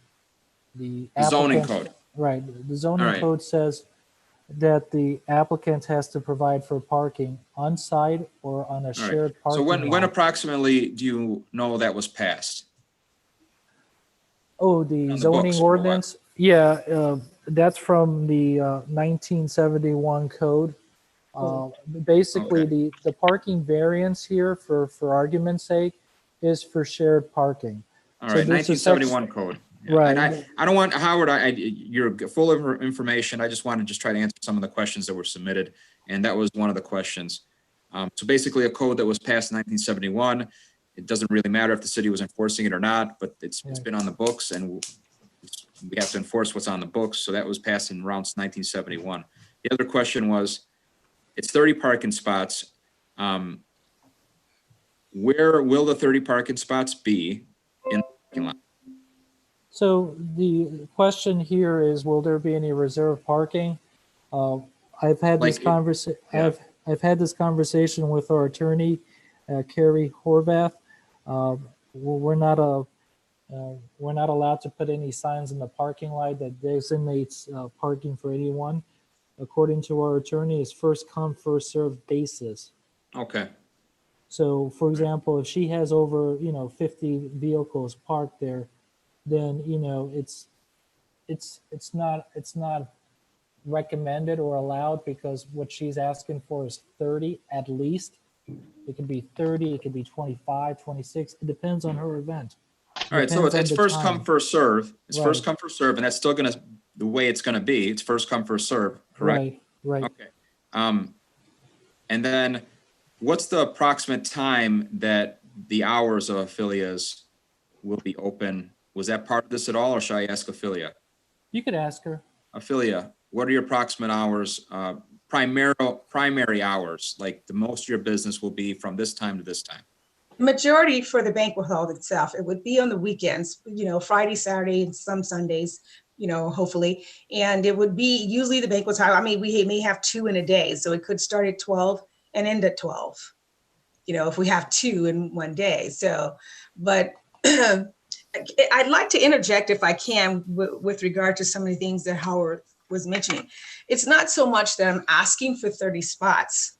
Zoning applicant- code. Right, the zoning All right. code says that the applicant has to provide for parking on site or on a All right. shared So parking when lot. approximately do you know that was passed? Oh, the the zoning books or what? ordinance? Yeah, that's from the 1971 code. Basically, Okay. the parking variance here, for argument's sake, is for shared parking. All So right, there's a section- 1971 code. Yeah, Right. And I don't want, Howard, you're full of information. I just want to just try to answer some of the questions that were submitted. And that was one of the questions. So basically a code that was passed in 1971. It doesn't really matter if the city was enforcing it or not, but it's been on the books and we have to enforce what's on the books. So that was passed in around 1971. The other question was, it's 30 parking spots. Where will the 30 parking spots be in the parking lot? So the question here is, will there be any reserve parking? I've had this Like, conversation. yeah. I've had this conversation with our attorney, Carrie Horvath. We're not allowed to put any signs in the parking lot that designates parking for anyone. According to our attorney, it's first come, first served basis. Okay. So, for example, if she has over 50 vehicles parked there, then it's not recommended or allowed, because what she's asking for is 30 at least. It could be 30, it could be 25, 26. It depends on her event. All right, so Depends on it's the first come, time. first serve. It's first Right. come, first serve, and that's still gonna, the way it's gonna be. It's first come, first serve, correct? Right. Okay. And then what's the approximate time that the hours of Affilia's will be open? Was that part of this at all, or should I ask Affiliate? You could ask her. Affiliate, what are your approximate hours, primary hours? Like the most of your business will be from this time to this time? Majority for the banquet hall itself, it would be on the weekends, Friday, Saturday, and some Sundays, hopefully. And it would be usually the banquet hall. I mean, we may have 2 in a day, so it could start at 12 and end at 12, if we have 2 in one day. So, but I'd like to interject if I can with regard to some of the things that Howard was mentioning. It's not so much that I'm asking for 30 spots.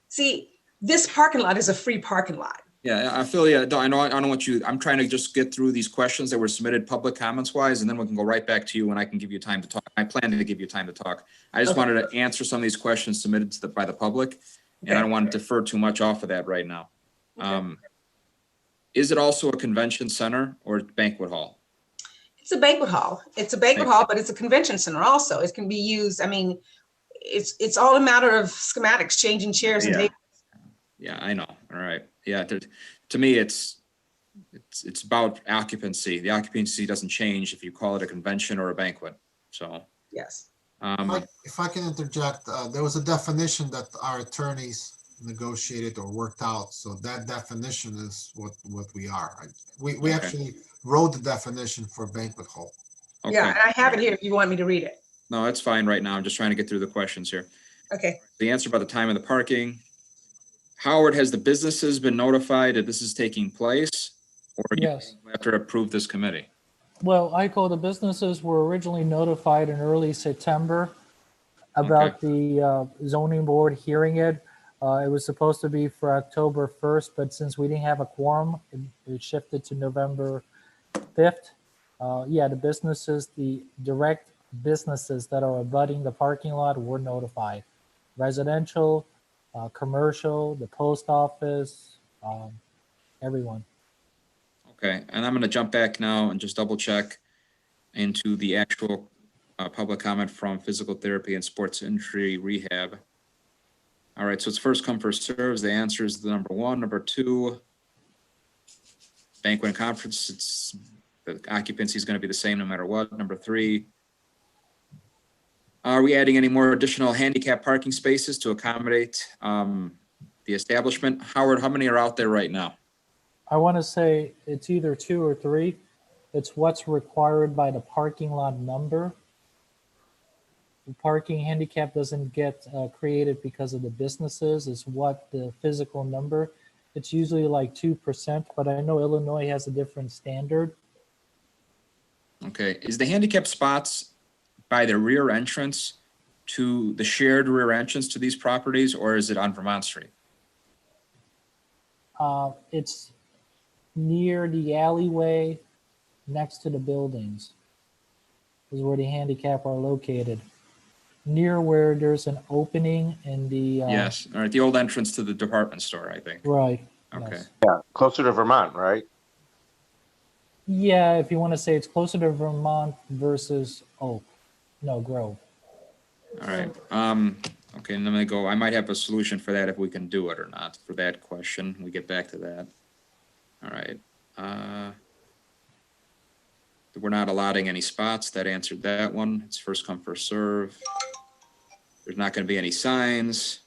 See, this parking lot is a free parking lot. Yeah, Affiliate, I don't want you, I'm trying to just get through these questions that were submitted public comments wise, and then we can go right back to you and I can give you time to talk. I plan to give you time to talk. I just wanted to answer some of these questions submitted by the public, and I don't want to defer too much off of that right now. Is it also a convention center or banquet hall? It's a banquet hall. It's a banquet hall, but it's a convention center also. It can be used. I mean, it's all a matter of schematics, changing chairs and tables. Yeah, I know. All right. Yeah, to me, it's about occupancy. The occupancy doesn't change if you call it a convention or a banquet. So yes. If I can interject, there was a definition that our attorneys negotiated or worked out. So that definition is what we are. We actually wrote the definition for banquet hall. Okay. Yeah, and I have it here if you want me to read it. No, it's fine right now. I'm just trying to get through the questions here. Okay. The answer about the time of the parking. Howard, has the businesses been notified that this is taking place? Or Yes. you have to approve this committee? Well, Iko, the businesses were originally notified in early September about the zoning board hearing it. It was supposed to be for October 1st, but since we didn't have a quorum, it shifted to November 5th. The businesses, the direct businesses that are abutting the parking lot were notified. Residential, commercial, the post office, everyone. Okay, and I'm going to jump back now and just double check into the actual public comment from physical therapy and sports injury rehab. All right, so it's first come, first serves. The answer is the number 1. Number 2, banquet and conference, the occupancy is going to be the same no matter what. Number 3, are we adding any more additional handicap parking spaces to accommodate the establishment? Howard, how many are out there right now? I want to say it's either 2 or 3. It's what's required by the parking lot number. The parking handicap doesn't get created because of the businesses. It's what the physical number. It's usually like 2%, but I know Illinois has a different standard. Okay, is the handicap spots by the rear entrance to the shared rear entrance to these properties, or is it on Vermont Street? It's near the alleyway next to the buildings is where the handicap are located. near where there's an opening in the. Yes, all right, the old entrance to the department store, I think. Right. Okay, yes. Yeah, closer to Vermont, right? Yeah, if you want to say it's closer to Vermont versus Grove. all right. Okay, and then I go, I might have a solution for that if we can do it or not, for that question. We get back to that. All right. We're not allotting any spots. That answered that one. It's first come, first serve. There's not going to be any signs.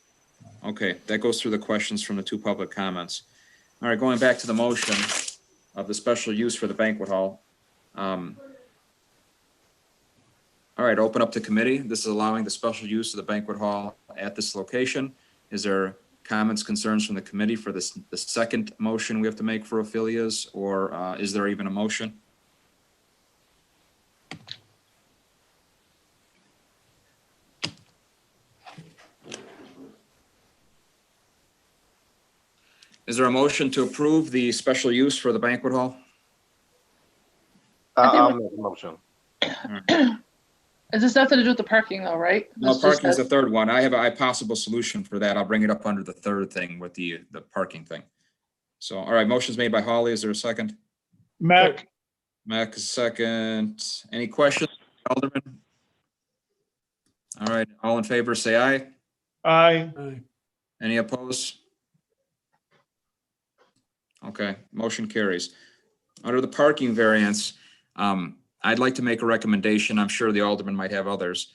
Okay, that goes through the questions from the 2 public comments. All right, going back to the motion of the special use for the banquet hall. All right, open up to committee. This is allowing the special use of the banquet hall at this location. Is there comments, concerns from the committee for this, the second motion we have to make for Ophelia's, or is there even a motion? Is there a motion to approve the special use for the banquet hall? I'll make a motion. Is this nothing to do with the parking though, right? No, This just parking is the has- third one. I have a possible solution for that. I'll bring it up under the third thing with the parking thing. So, all right, motion's made by Hawley. Is there a second? Mech, Mech is second. Any questions, Alderman? All right, all in favor, say aye. aye. Any opposed? Okay, motion carries. Under the parking variance, I'd like to make a recommendation. I'm sure the Alderman might have others.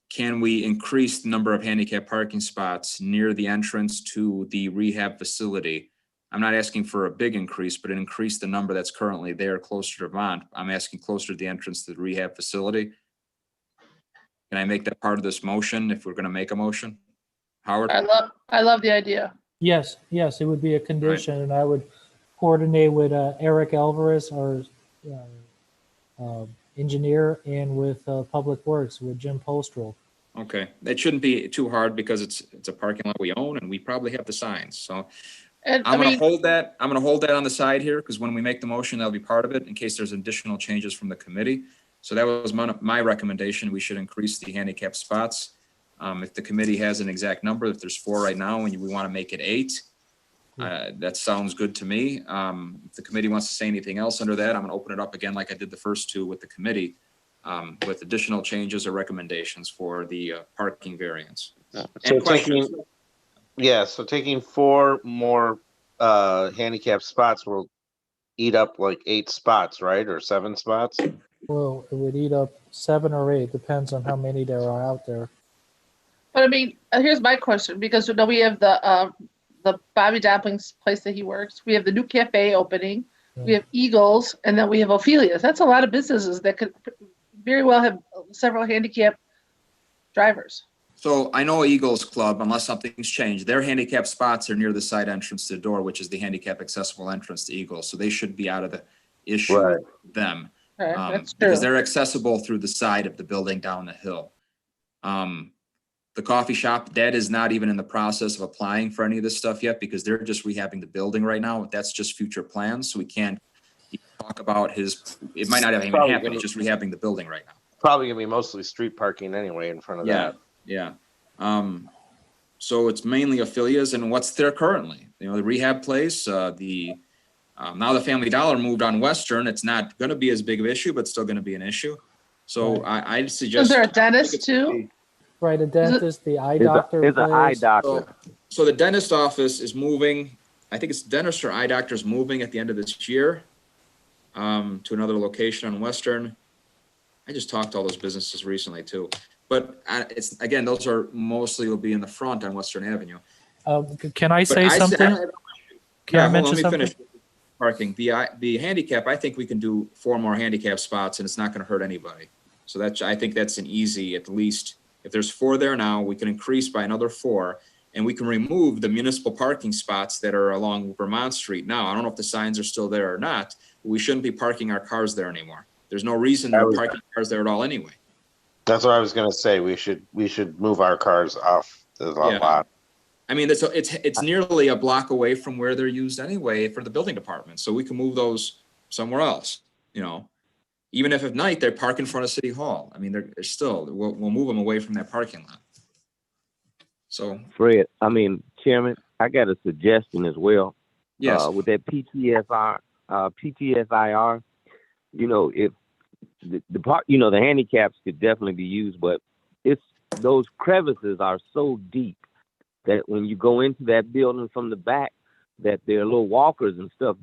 Can we increase the number of handicap parking spots near the entrance to the rehab facility? I'm not asking for a big increase, but increase the number that's currently there closer to Vermont. I'm asking closer to the entrance to the rehab facility. Can I make that part of this motion if we're going to make a motion? Howard? I love the idea. Yes, it would be a condition, and I would coordinate with Eric Alvarez, our engineer, and with Public Works with Jim Postroll. Okay, that shouldn't be too hard because it's a parking lot we own and we probably have the signs. So And I'm going to hold that. I'm going to hold that on the side here because when we make the motion, that'll be part of it in case there's additional changes from the committee. So that was my recommendation. We should increase the handicap spots. If the committee has an exact number, if there's 4 right now and we want to make it 8, that sounds good to me. If the committee wants to say anything else under that, I'm going to open it up again like I did the first 2 with the committee with additional changes or recommendations for the parking variance. So taking 4 more handicap spots will eat up like 8 spots, right? Or 7 spots? Well, it would eat up 7 or 8, depends on how many there are out there. But I mean, here's my question, because you know, we have the Bobby Dumplings place that he works. We have the new cafe opening. We have Eagles, and then we have Ophelia's. That's a lot of businesses that could very well have several handicap drivers. So I know Eagles Club, unless something's changed, their handicap spots are near the side entrance to the door, which is the handicap accessible entrance to Eagles. So they should be out of the issue with them. Right, that's true. Because they're accessible through the side of the building down the hill. The coffee shop, that is not even in the process of applying for any of this stuff yet because they're just rehabbing the building right now. That's just future plans. So we can't talk about it might not even happen. It's just rehabbing the building right now. Probably gonna be mostly street parking anyway in front of that. Yeah. So it's mainly Ophelia's, and what's there currently? You know, the rehab place, now the Family Dollar moved on Western. It's not going to be as big of an issue, but still going to be an issue. So I'd suggest. Is there a dentist too? Right, a dentist, the eye doctor. Is an eye doctor. So the dentist office is moving. I think it's dentist or eye doctor is moving at the end of this year to another location on Western. I just talked to all those businesses recently too. But it's again, those are mostly will be in the front on Western Avenue. Can I say something? Can I mention something? Finish parking. The handicap, I think we can do 4 more handicap spots and it's not going to hurt anybody. So I think that's an easy, at least if there's 4 there now, we can increase by another 4 and we can remove the municipal parking spots that are along Vermont Street. Now, I don't know if the signs are still there or not, but we shouldn't be parking our cars there anymore. There's no reason to park cars there at all anyway. That's what I was gonna say. We should move our cars off the lot. I mean, it's nearly a block away from where they're used anyway for the building department. So we can move those somewhere else, you know. even if at night they park in front of City Hall. I mean, they're still, we'll move them away from that parking lot. So, Fred, I mean, Chairman, I got a suggestion as well. yes, With that PTSIR, you know, if the part, you know, the handicaps could definitely be used, but it's those crevices are so deep that when you go into that building from the back, that their little walkers and stuff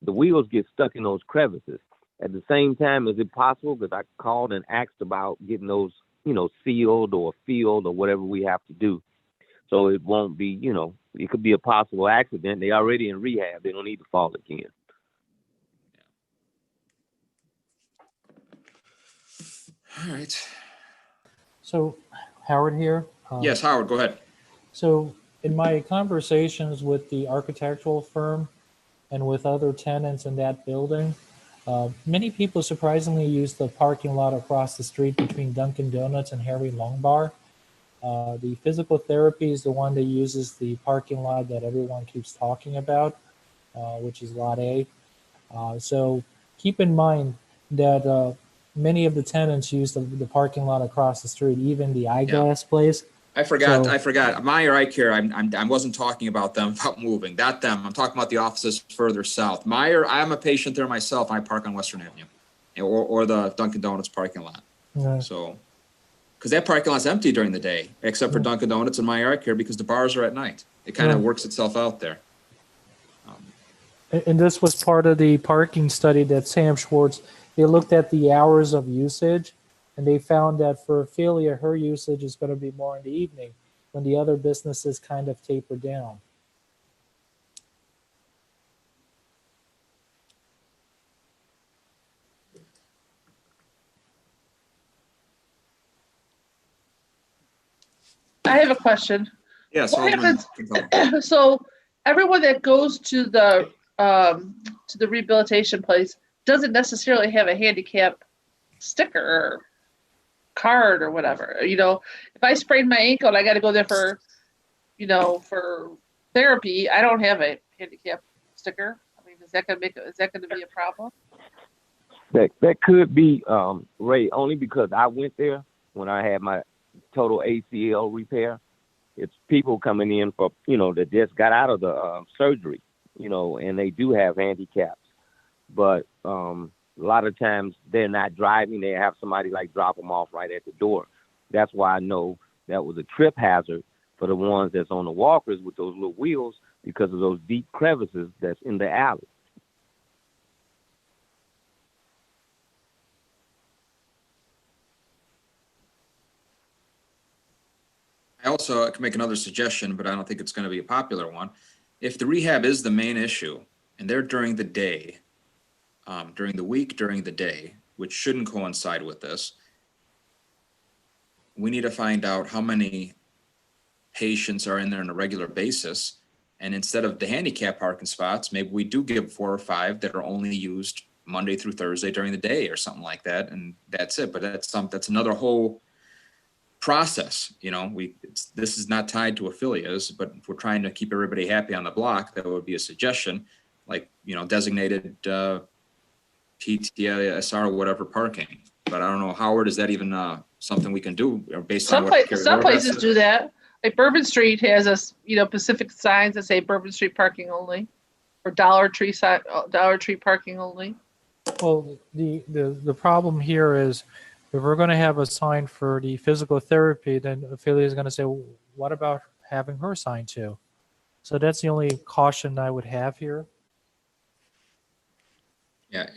the wheels get stuck in those crevices. At the same time, is it possible, because I called and asked about getting those, you know, sealed or filled or whatever we have to do, so it won't be, you know, it could be a possible accident. They already in rehab. They don't need to fall again. all right. So Howard here. Yes, Howard, go ahead. So in my conversations with the architectural firm and with other tenants in that building, many people surprisingly use the parking lot across the street between Dunkin' Donuts and Harry Long Bar. The physical therapy is the one that uses the parking lot that everyone keeps talking about, which is Lot A. So keep in mind that many of the tenants use the parking lot across the street, even the eyeglass place. I forgot. So- Meyer Eye Care. I wasn't talking about them about moving. Not them. I'm talking about the offices further south. Meyer. I'm a patient there myself. I park on Western Avenue, or the Dunkin' Donuts parking lot. Yeah. So, because that parking lot's empty during the day, except for Dunkin' Donuts and Meyer Eye Care, because the bars are at night. It kind of works itself out there. And this was part of the parking study that Sam Schwartz, they looked at the hours of usage, and they found that for Ophelia, her usage is going to be more in the evening when the other businesses kind of taper down. I have a question. Yes. What Alderman happens? Cantelo. So everyone that goes to the rehabilitation place doesn't necessarily have a handicap sticker or card or whatever. You know, if I sprain my ankle and I got to go there for, you know, for therapy, I don't have a handicap sticker. I mean, is that going to be a problem? That could be, Ray, only because I went there when I had my total ACL repair. It's people coming in for, you know, that just got out of the surgery, you know, and they do have handicaps. But a lot of times they're not driving. They have somebody like drop them off right at the door. That's why I know that was a trip hazard for the ones that's on the walkers with those little wheels, because of those deep crevices that's in the alley. I also can make another suggestion, but I don't think it's going to be a popular one. If the rehab is the main issue and they're during the day, during the week, during the day, which shouldn't coincide with this, we need to find out how many patients are in there on a regular basis. And instead of the handicap parking spots, maybe we do give 4 or 5 that are only used Monday through Thursday during the day or something like that. And that's it. But that's another whole process. You know, this is not tied to affiliates, but if we're trying to keep everybody happy on the block, that would be a suggestion, like, you know, designated PTSR or whatever parking. But I don't know, Howard, is that even something we can do, or based on what Some places do that. Like Bourbon Street has Pacific signs that say Bourbon Street parking only, or Dollar Tree parking only. Well, the problem here is, if we're going to have a sign for the physical therapy, then Ophelia is going to say, well, what about having her sign too? So that's the only caution I would have here. Yeah,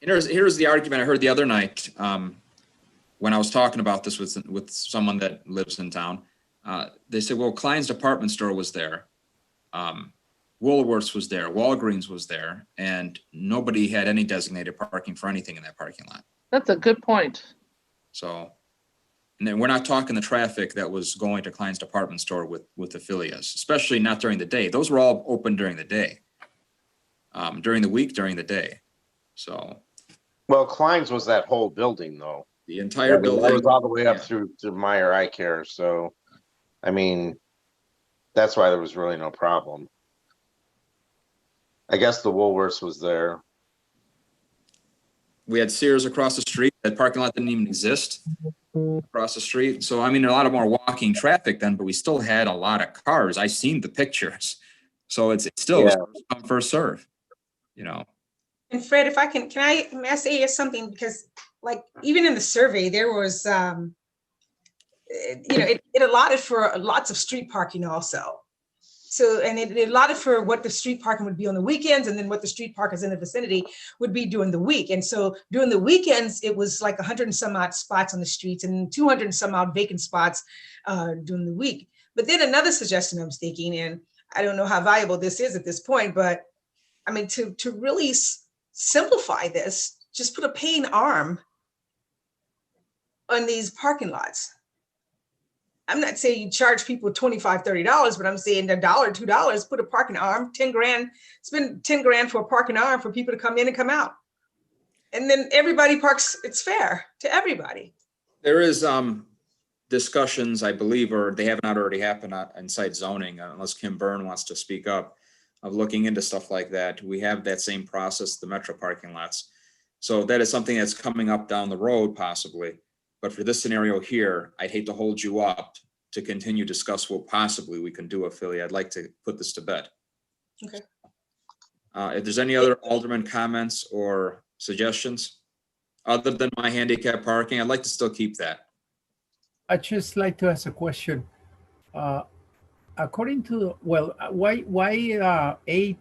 here's the argument I heard the other night when I was talking about this with someone that lives in town. They said, well, Klein's department store was there, Woolworths was there, Walgreens was there, and nobody had any designated parking for anything in that parking lot. That's a good point. So, and then we're not talking the traffic that was going to Klein's department store with affiliates, especially not during the day. Those were all open during the day, during the week, during the day. So, Well, Klein's was that whole building, though. The entire building. It was all the way up through to Meyer Eye Care. So, I mean, that's why there was really no problem. I guess the Woolworths was there. We had Sears across the street. That parking lot didn't even exist across the street. So, I mean, a lot more walking traffic then, but we still had a lot of cars. I seen the pictures. So it's still Yeah. first come, first serve, you know. And Fred, if I can I say something, because like even in the survey, there was, it allotted for lots of street parking also. So, and it allotted for what the street parking would be on the weekends, and then what the street parkers in the vicinity would be during the week. And so during the weekends, it was like 100 and some odd spots on the streets and 200 and some odd vacant spots during the week. But then another suggestion I was thinking, and I don't know how valuable this is at this point, but I mean, to really simplify this, just put a paying arm on these parking lots. I'm not saying you charge people $25, $30, but I'm saying $1, $2, put a parking arm, 10 grand, spend 10 grand for a parking arm for people to come in and come out. And then everybody parks, it's fair to everybody. There is discussions, I believe, or they have not already happened inside zoning, unless Kim Byrne wants to speak up, of looking into stuff like that. We have that same process, the metro parking lots. So that is something that's coming up down the road possibly. But for this scenario here, I'd hate to hold you up to continue discuss what possibly we can do, Ophelia. I'd like to put this to bed. Okay. If there's any other alderman comments or suggestions, other than my handicap parking, I'd like to still keep that. I'd just like to ask a question. According to, well, why 8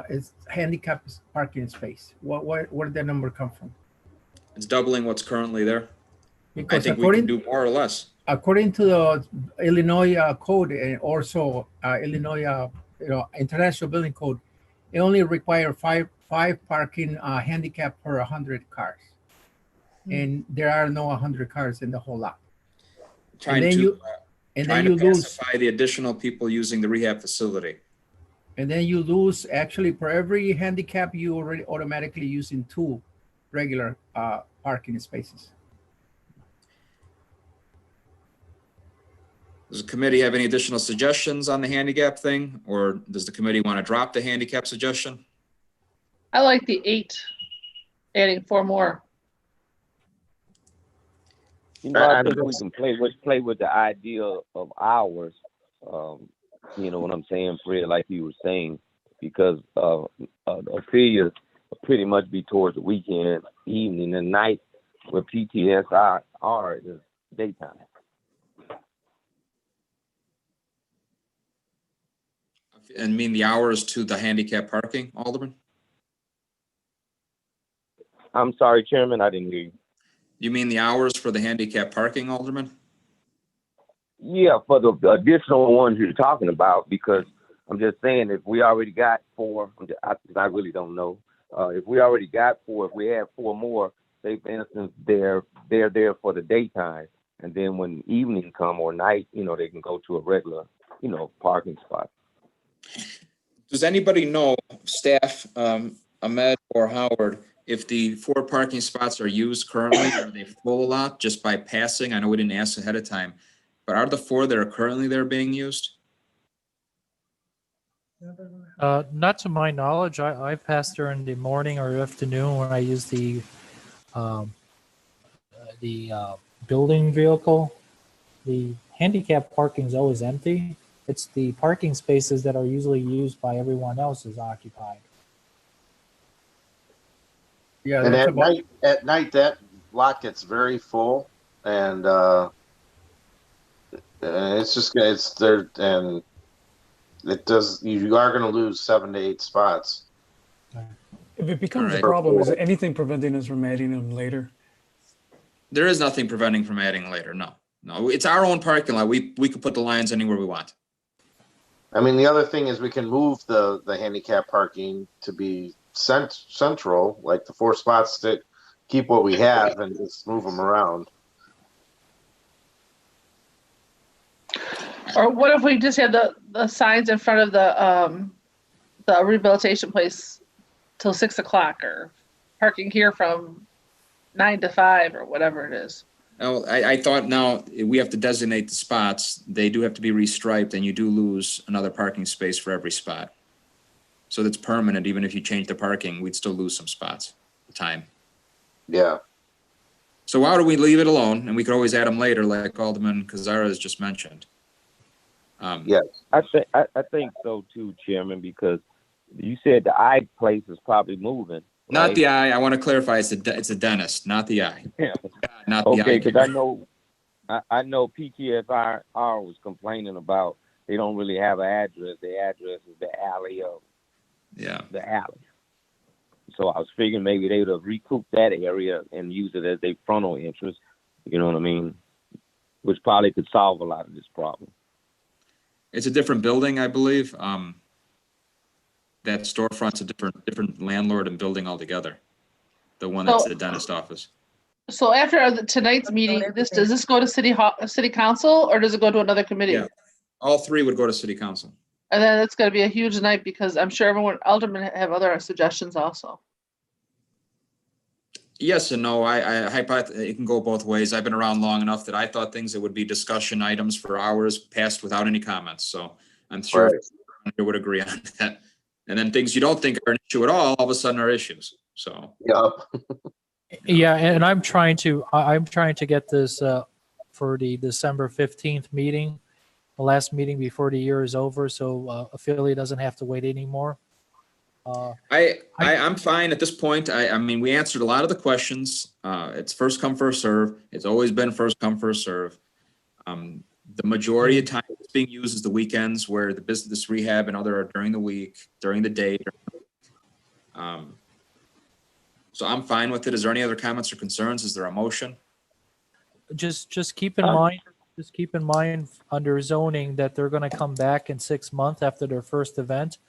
is handicapped parking space? Where did that number come from? It's doubling what's currently there. Because I think we can do more or less. According to the Illinois code and also Illinois International Building Code, it only requires five parking handicap per 100 cars, and there are no 100 cars in the whole lot. Trying to pacify the additional people using the rehab facility. And then you lose, actually, for every handicap, you already automatically using 2 regular parking spaces. Does the committee have any additional suggestions on the handicap thing, or does the committee want to drop the handicap suggestion? I like the 8, adding 4 more. You know, I think we can play with the idea of hours. You know what I'm saying, Fred, like you were saying, because Ophelia pretty much be towards the weekend, evening, and night, where PTSR is daytime. And mean the hours to the handicap parking, Alderman? I'm sorry, Chairman, I didn't hear you. You mean the hours for the handicap parking, Alderman? Yeah, for the additional ones you're talking about, because I'm just saying, if we already got 4, I really don't know. If we already got 4, if we have 4 more, say for instance, they're there for the daytime, and then when evening come or night, they can go to a regular, parking spot. Does anybody know, staff, Ahmed or Howard, if the 4 parking spots are used currently, are they full a lot just by passing? I know we didn't ask ahead of time, but are the 4 that are currently there being used? Not to my knowledge. I pass during the morning or afternoon when I use the building vehicle. The handicap parking is always empty. It's the parking spaces that are usually used by everyone else is occupied. Yeah, and at night that lot gets very full, and it's there, and it does. You are going to lose 7 to 8 spots. If it becomes a problem, is there anything preventing us from adding them later? There is nothing preventing from adding later. No, it's our own parking lot. We can put the lines anywhere we want. I mean, the other thing is we can move the handicap parking to be central, like the 4 spots that keep what we have and just move them around. Or what if we just had the signs in front of the rehabilitation place till 6 o'clock, or parking here from 9 to 5 or whatever it is? Now, I thought now we have to designate the spots. They do have to be restriped, and you do lose another parking space for every spot. So that's permanent. Even if you change the parking, we'd still lose some spots. Time. Yeah. So why do we leave it alone? And we could always add them later, like Alderman Cazares just mentioned. Yes. I think so too, Chairman, because you said the eye place is probably moving. Not right? the eye. I want to clarify. It's a dentist, not the eye. Yeah. Not the eye. Okay, because I know PTFR was complaining about they don't really have an address. The address is the alley of the alley. So I was figuring maybe they would have recouped that area and used it as their frontal entrance. You know what I mean? Which probably could solve a lot of this problem. It's a different building, I believe. That storefront's a different landlord and building altogether. The one that's the dentist office. So after tonight's meeting, does this go to city council, or does it go to another committee? Yeah, all three would go to city council. And then it's going to be a huge night because I'm sure aldermen have other suggestions also. Yes and no. It can go both ways. I've been around long enough that I thought things that would be discussion items for hours passed without any comments. So I'm sure they would agree on that. And then things you don't think are an issue at all of a sudden are issues. So. Yeah, and I'm trying to get this for the December 15th meeting, the last meeting before the year is over, so affiliate doesn't have to wait anymore. I'm fine at this point. I mean, we answered a lot of the questions. It's first come, first serve. It's always been first come, first serve. The majority of time it's being used is the weekends where the business rehab and other are during the week, during the day. So I'm fine with it. Is there any other comments or concerns? Is there a motion? Just keep in mind under zoning that they're going to come back in 6 months after their first event.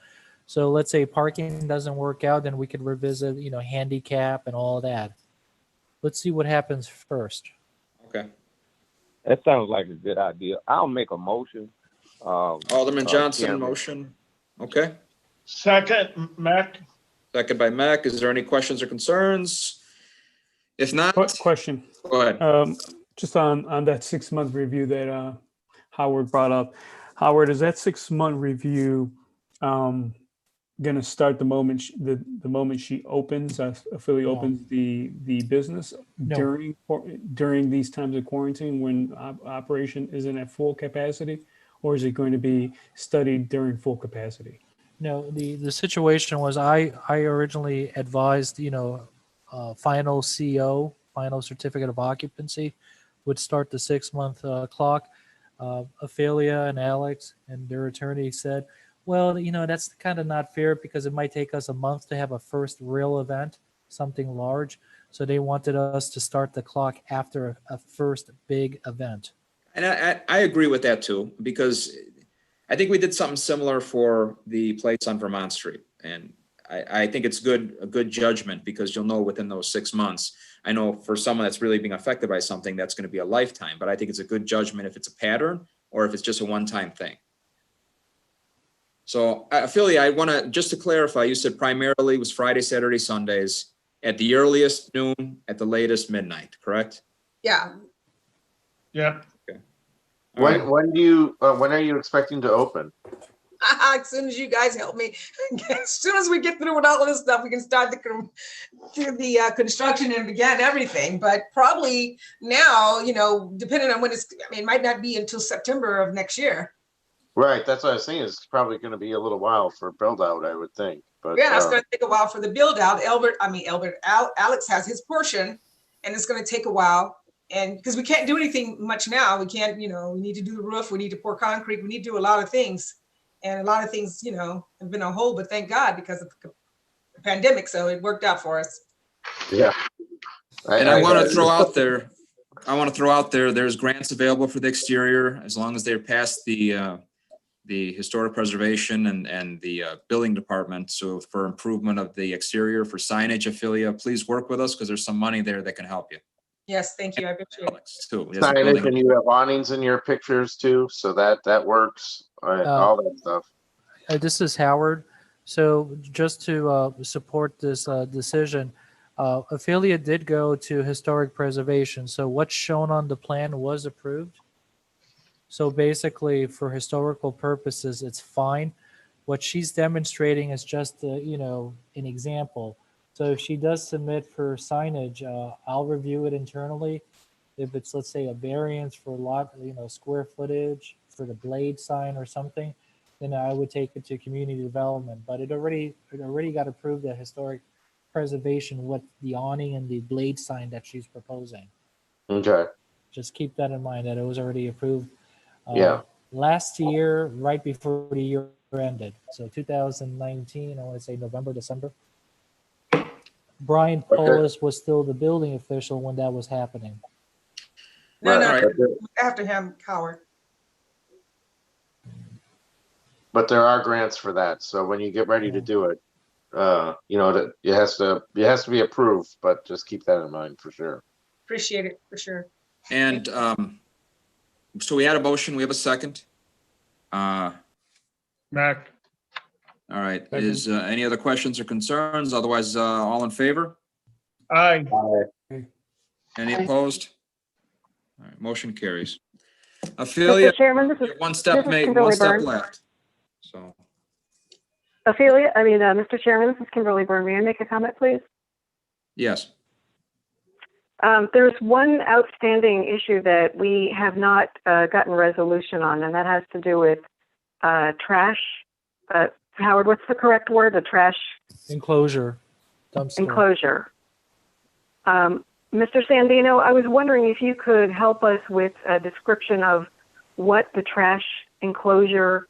So let's say parking doesn't work out, then we could revisit, handicap and all that. Let's see what happens first. Okay. That sounds like a good idea. I'll make a motion. Alderman Johnson, Chairman. motion. Okay. Second, Mech. Second by Mech. Is there any questions or concerns? If not, Question. Go ahead. Just on that 6-month review that Howard brought up. Howard, is that 6-month review going to start the moment she opens, affiliate opens the business during these times of quarantine when operation isn't at full capacity, or is it going to be studied during full capacity? No, the situation was I originally advised, final CO, final certificate of occupancy, would start the 6-month clock. Ophelia and Alex and their attorney said, well, that's kind of not fair because it might take us a month to have a first real event, something large. So they wanted us to start the clock after a first big event. And I agree with that too, because I think we did something similar for the place on Vermont Street. And I think it's a good judgment because you'll know within those 6 months. I know for someone that's really being affected by something, that's going to be a lifetime, but I think it's a good judgment if it's a pattern or if it's just a one-time thing. So Ophelia, I want to, just to clarify, you said primarily was Friday, Saturday, Sundays, at the earliest noon, at the latest midnight, correct? Yeah. Yep. Okay. When are you expecting to open? As soon as you guys help me, as soon as we get through with all of this stuff, we can start the construction and begin everything. But probably now, depending on when it might not be until September of next year. Right, that's what I was saying. It's probably going to be a little while for build out, I would think. But yeah, it's going to take a while for the build out. Alex has his portion, and it's going to take a while. And because we can't do anything much now, we can't. We need to do the roof, we need to pour concrete, we need to do a lot of things, and a lot of things, have been on hold. But thank God because of the pandemic, so it worked out for us. Yeah. And I want to throw out there, there's grants available for the exterior as long as they're past the historic preservation and the building department. So for improvement of the exterior, for signage, Ophelia, please work with us because there's some money there that can help you. Yes, thank you. I appreciate it. Too. Signage, and you have awnings in your pictures too, so that works. All that stuff. This is Howard. So just to support this decision, Ophelia did go to historic preservation. So what's shown on the plan was approved. So basically, for historical purposes, it's fine. What she's demonstrating is just, an example. So if she does submit for signage, I'll review it internally. If it's, let's say, a variance for lot, square footage for the blade sign or something, then I would take it to community development. But it already got approved at historic preservation with the awning and the blade sign that she's proposing. Okay. Just keep that in mind that it was already approved Yeah. last year, right before the year ended. So 2019, I want to say November, December. Brian Okay. Polis was still the building official when that was happening. No, Right. after him, Howard. But there are grants for that. So when you get ready to do it, that it has to be approved, but just keep that in mind for sure. Appreciate it for sure. And so we had a motion, we have a second. Mech. All right, is any other questions or concerns? Otherwise, all in favor? Aye. Any opposed? All right, motion carries. Ophelia, Mr. Chairman, this is one step Burns. left. So, Mr. Chairman, this is Kimberly Byrne. May I make a comment, please? yes. There's one outstanding issue that we have not gotten resolution on, and that has to do with trash. Howard, what's the correct word? A trash Enclosure. Dumpster. enclosure. Mr. Sandino, I was wondering if you could help us with a description of what the trash enclosure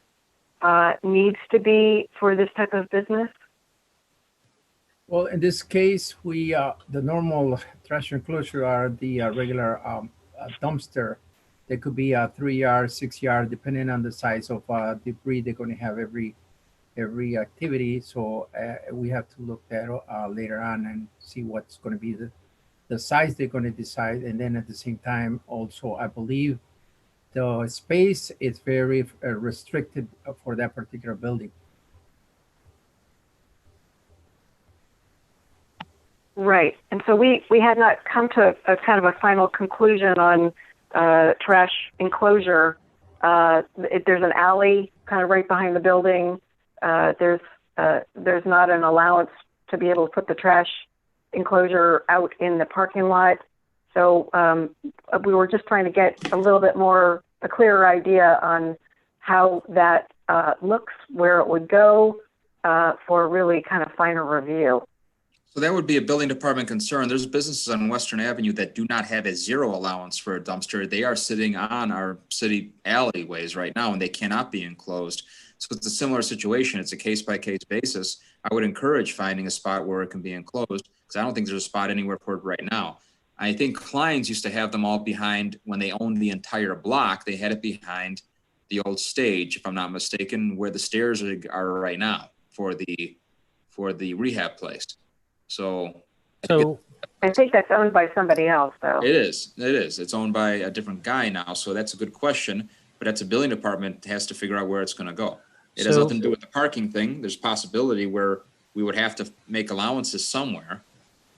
needs to be for this type of business. Well, in this case, we the normal trash enclosure are the regular dumpster. They could be 3 yards, 6 yards, depending on the size of debris they're going to have every activity. So we have to look that later on and see what's going to be the size they're going to decide. And then at the same time, also, I believe the space is very restricted for that particular building. Right. And so we had not come to a kind of a final conclusion on trash enclosure. There's an alley kind of right behind the building. There's not an allowance to be able to put the trash enclosure out in the parking lot. So we were just trying to get a little bit more, a clearer idea on how that looks, where it would go for really kind of finer review. So that would be a building department concern. There's businesses on Western Avenue that do not have a zero allowance for a dumpster. They are sitting on our city alleyways right now, and they cannot be enclosed. So it's a similar situation. It's a case-by-case basis. I would encourage finding a spot where it can be enclosed, because I don't think there's a spot anywhere for it right now. I think Klein's used to have them all behind, when they owned the entire block, they had it behind the old stage, if I'm not mistaken, where the stairs are right now for the rehab place. So I think that's owned by somebody else, though. It is. It's owned by a different guy now. So that's a good question. But that's a building department has to figure out where it's going to go. It has nothing to do with the parking thing. There's possibility where we would have to make allowances somewhere.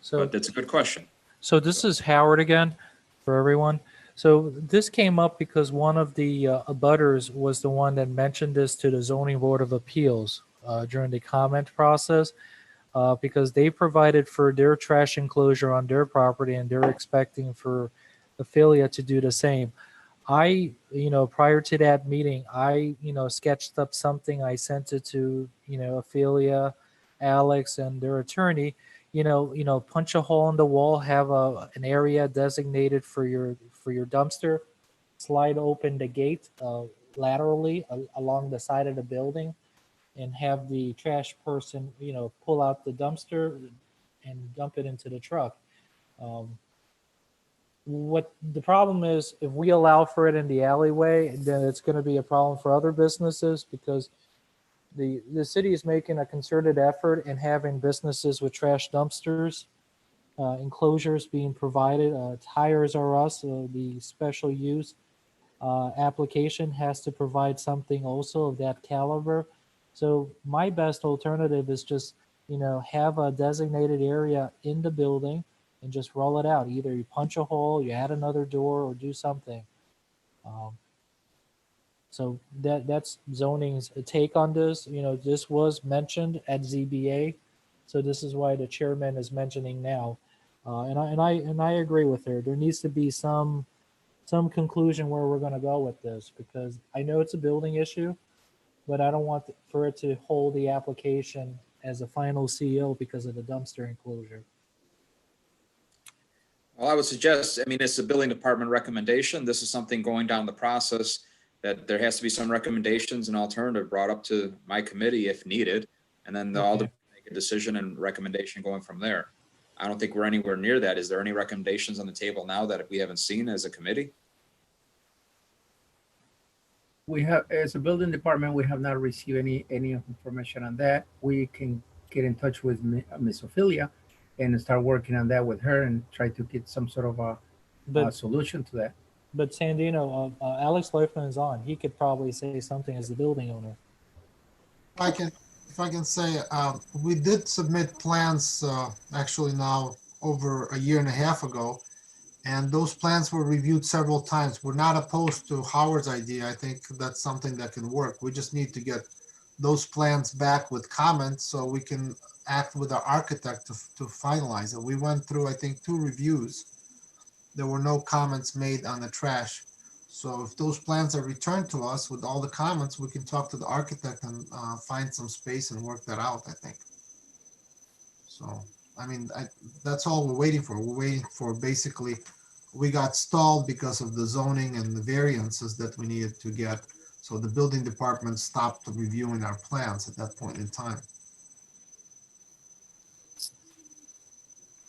But that's a good question. So this is Howard again for everyone. So this came up because one of the abutters was the one that mentioned this to the Zoning Board of Appeals during the comment process. Because they provided for their trash enclosure on their property and they're expecting for Affiliate to do the same. I, prior to that meeting, I, sketched up something. I sent it to, Affiliate, Alex, and their attorney. Punch a hole in the wall, have an area designated for your dumpster, slide open the gate laterally along the side of the building, and have the trash person, pull out the dumpster and dump it into the truck. What the problem is, if we allow for it in the alleyway, then it's going to be a problem for other businesses, because the city is making a concerted effort in having businesses with trash dumpsters, enclosures being provided. Tires R Us, the special use application, has to provide something also of that caliber. So my best alternative is just, have a designated area in the building and just roll it out. Either you punch a hole, you add another door, or do something. So that's zoning's take on this. This was mentioned at ZBA. So this is why the chairman is mentioning now. And I agree with her. There needs to be some conclusion where we're going to go with this, because I know it's a building issue, but I don't want for it to hold the application as a final CO because of the dumpster enclosure. Well, I would suggest, I mean, it's a building department recommendation. This is something going down the process that there has to be some recommendations and alternative brought up to my committee if needed. And then they'll all make a decision and recommendation going from there. I don't think we're anywhere near that. Is there any recommendations on the table now that we haven't seen as a committee? We have, as a building department, we have not received any information on that. We can get in touch with Miss Ophelia and start working on that with her and try to get some sort of a solution to that. But Sandino, Alex Leufman is on. He could probably say something as the building owner. If I can say, we did submit plans actually now over a year and a half ago, and those plans were reviewed several times. We're not opposed to Howard's idea. I think that's something that can work. We just need to get those plans back with comments so we can act with our architect to finalize it. We went through, I think, 2 reviews. There were no comments made on the trash. So if those plans are returned to us with all the comments, we can talk to the architect and find some space and work that out, I think. So, I mean, that's all we're waiting for. We're waiting for basically, we got stalled because of the zoning and the variances that we needed to get. So the building department stopped reviewing our plans at that point in time.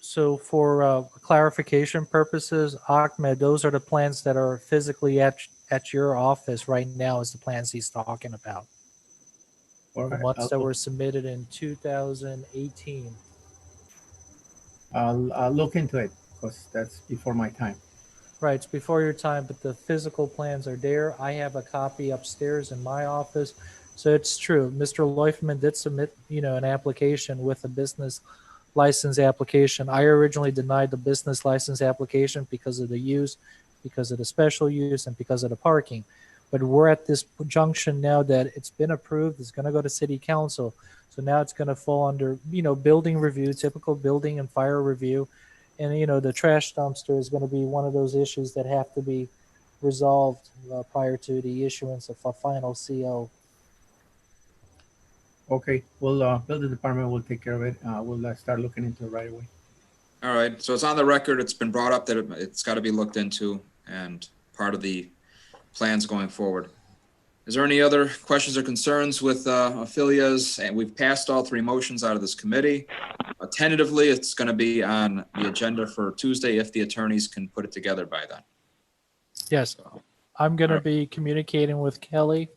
So for clarification purposes, Ahmed, those are the plans that are physically at your office right now is the plans he's talking about. All The right, ones that were submitted in 2018. I'll look into it because that's before my time. Right, it's before your time, but the physical plans are there. I have a copy upstairs in my office. So it's true. Mr. Leufman did submit, an application with a business license application. I originally denied the business license application because of the use, because of the special use, and because of the parking. But we're at this junction now that it's been approved. It's going to go to city council. So now it's going to fall under, building review, typical building and fire review. And, the trash dumpster is going to be one of those issues that have to be resolved prior to the issuance of a final CO. Okay, well, building department will take care of it. We'll start looking into it right away. All right, so it's on the record. It's been brought up that it's got to be looked into and part of the plans going forward. Is there any other questions or concerns with Ophelia's? And we've passed all 3 motions out of this committee. Tentatively, it's going to be on the agenda for Tuesday if the attorneys can put it together by then. Yes, I'm going to be communicating with Kelly,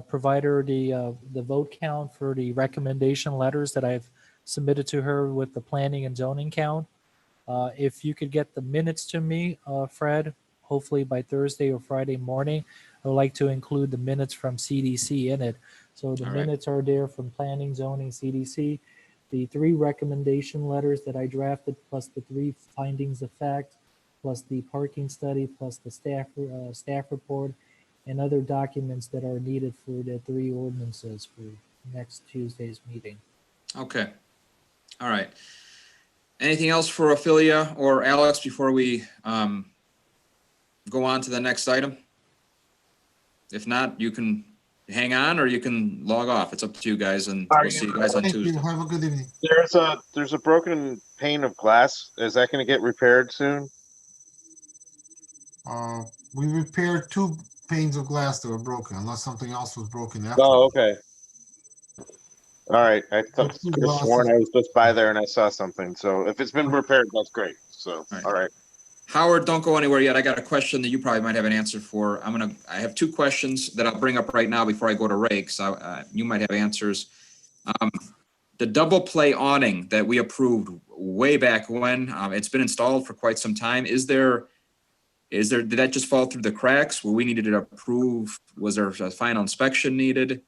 provide her the vote count for the recommendation letters that I've submitted to her with the planning and zoning count. If you could get the minutes to me, Fred, hopefully by Thursday or Friday morning, I would like to include the minutes from CDC in it. So the minutes are there from planning, zoning, CDC. The 3 recommendation letters that I drafted, plus the 3 findings of fact, plus the parking study, plus the staff report, and other documents that are needed for the 3 ordinances for next Tuesday's meeting. Okay. All right. Anything else for Ophelia or Alex before we go on to the next item? If not, you can hang on or you can log off. It's up to you guys, and we'll see you guys on Tuesday. Have a good evening. There's a broken pane of glass. Is that going to get repaired soon? We repaired 2 panes of glass that were broken, unless something else was broken after. Oh, okay. All right. I thought could have sworn I was just by there and I saw something. So if it's been repaired, that's great. So all right. Howard, don't go anywhere yet. I got a question that you probably might have an answer for. I have 2 questions that I'll bring up right now before I go to Ray, because you might have answers. The double play awning that we approved way back when, it's been installed for quite some time. Did that just fall through the cracks where we needed it approved? Was there a final inspection needed?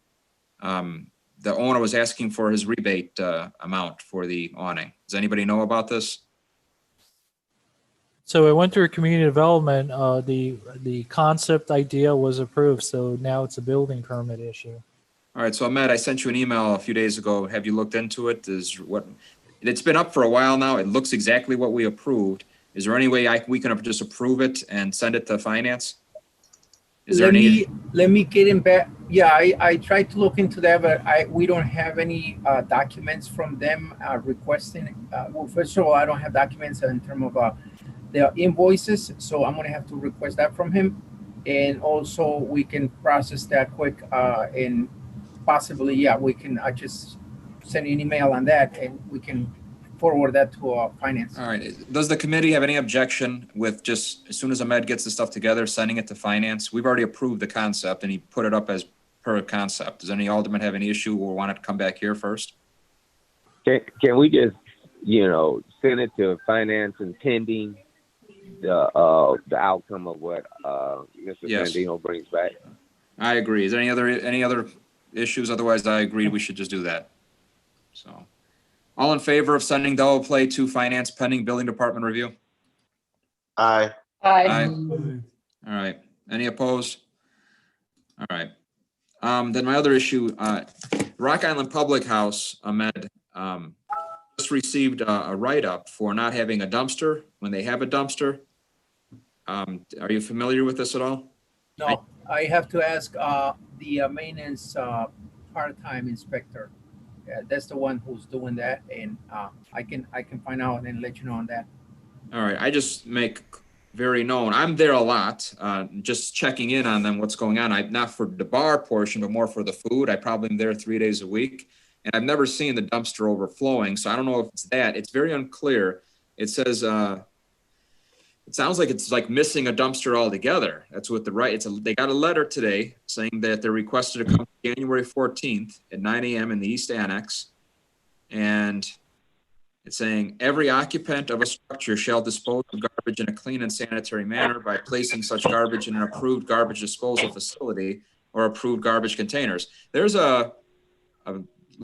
The owner was asking for his rebate amount for the awning. Does anybody know about this? So it went through community development. The concept idea was approved, so now it's a building permit issue. All right, so Ahmed, I sent you an email a few days ago. Have you looked into it? It's been up for a while now. It looks exactly what we approved. Is there any way we can just approve it and send it to finance? Is there Let me get him back. Yeah, I tried to look into that, but we don't have any documents from them requesting. Well, first of all, I don't have documents in terms of the invoices, so I'm gonna have to request that from him. And also we can process that quick and possibly, yeah, we can just send you an email on that and we can forward that to finance. All right. Does the committee have any objection with just, as soon as Ahmed gets the stuff together, sending it to finance? We've already approved the concept and he put it up as per concept. Does any alderman have any issue or want it to come back here first? Can we just, send it to finance and pending the outcome of what Mr. Yes. Sandino brings back? I agree. Is there any other issues? Otherwise, I agree we should just do that. So, all in favor of sending double play to finance pending building department review? Aye. Aye. All right. Any opposed? All right. Then my other issue, Rock Island Public House, Ahmed, just received a write-up for not having a dumpster when they have a dumpster. Are you familiar with this at all? No, I have to ask the maintenance part-time inspector. That's the one who's doing that, and I can find out and let you know on that. All right, I just make very known. I'm there a lot, just checking in on them, what's going on. I'm not for the bar portion, but more for the food. I probably am there 3 days a week, and I've never seen the dumpster overflowing. So I don't know if it's that. It's very unclear. It says, it sounds like it's like missing a dumpster altogether. That's what they got a letter today saying that they're requested to come January 14th at 9 a.m. in the East Annex. And it's saying every occupant of a structure shall dispose of garbage in a clean and sanitary manner by placing such garbage in an approved garbage disposal facility or approved garbage containers. There's a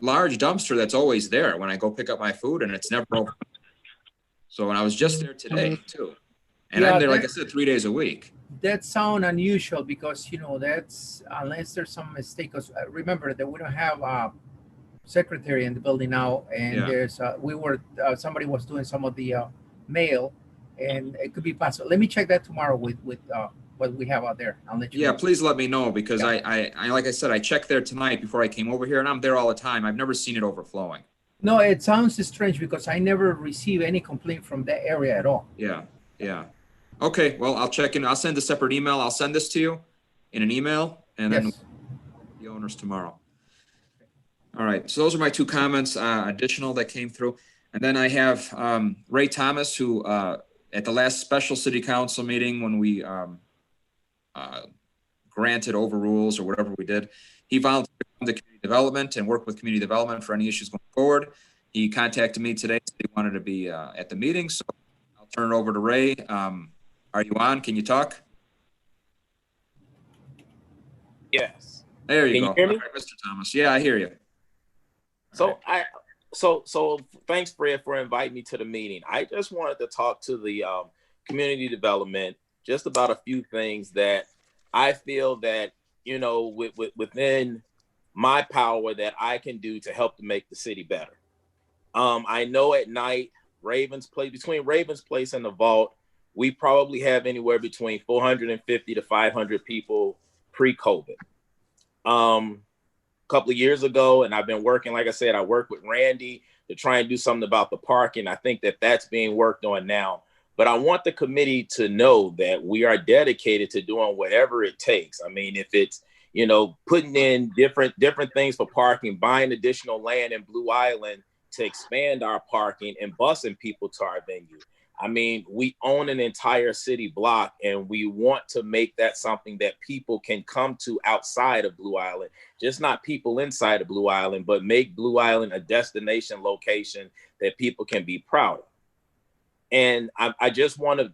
large dumpster that's always there when I go pick up my food, and it's never open. So, and I was just there today too. And Yeah, I'm there, like I said, 3 days a week. That sound unusual because that's unless there's some mistake. 'Cause remember that we don't have a secretary in the building now, and Yeah. there's somebody was doing some of the mail, and it could be possible. Let me check that tomorrow with what we have out there. I'll let you Yeah, know. please let me know because I like I said, I checked there tonight before I came over here, and I'm there all the time. I've never seen it overflowing. No, it sounds strange because I never receive any complaint from that area at all. Yeah, yeah. Okay, well, I'll check in. I'll send a separate email. I'll send this to you in an email, and then the owners tomorrow. All right, so those are my two comments additional that came through. And then I have Ray Thomas, who at the last special city council meeting when we granted overrules or whatever we did, he volunteered to come to community development and work with community development for any issues going forward. He contacted me today, said he wanted to be at the meeting, so I'll turn it over to Ray. Are you on? Can you talk? Yes. There you Can go. you hear me? All right, Mr. Thomas. Yeah, I hear you. So so thanks, Fred, for inviting me to the meeting. I just wanted to talk to the community development just about a few things that I feel that within my power that I can do to help to make the city better. I know at night between Ravens Place and the Vault, we probably have anywhere between 450 to 500 people pre-COVID. A couple of years ago, and I've been working, like I said, I worked with Randy to try and do something about the parking. I think that that's being worked on now. But I want the committee to know that we are dedicated to doing whatever it takes. I mean, if it's, putting in different things for parking, buying additional land in Blue Island to expand our parking and busing people to our venue. I mean, we own an entire city block and we want to make that something that people can come to outside of Blue Island, just not people inside of Blue Island, but make Blue Island a destination location that people can be proud of. And I just want to,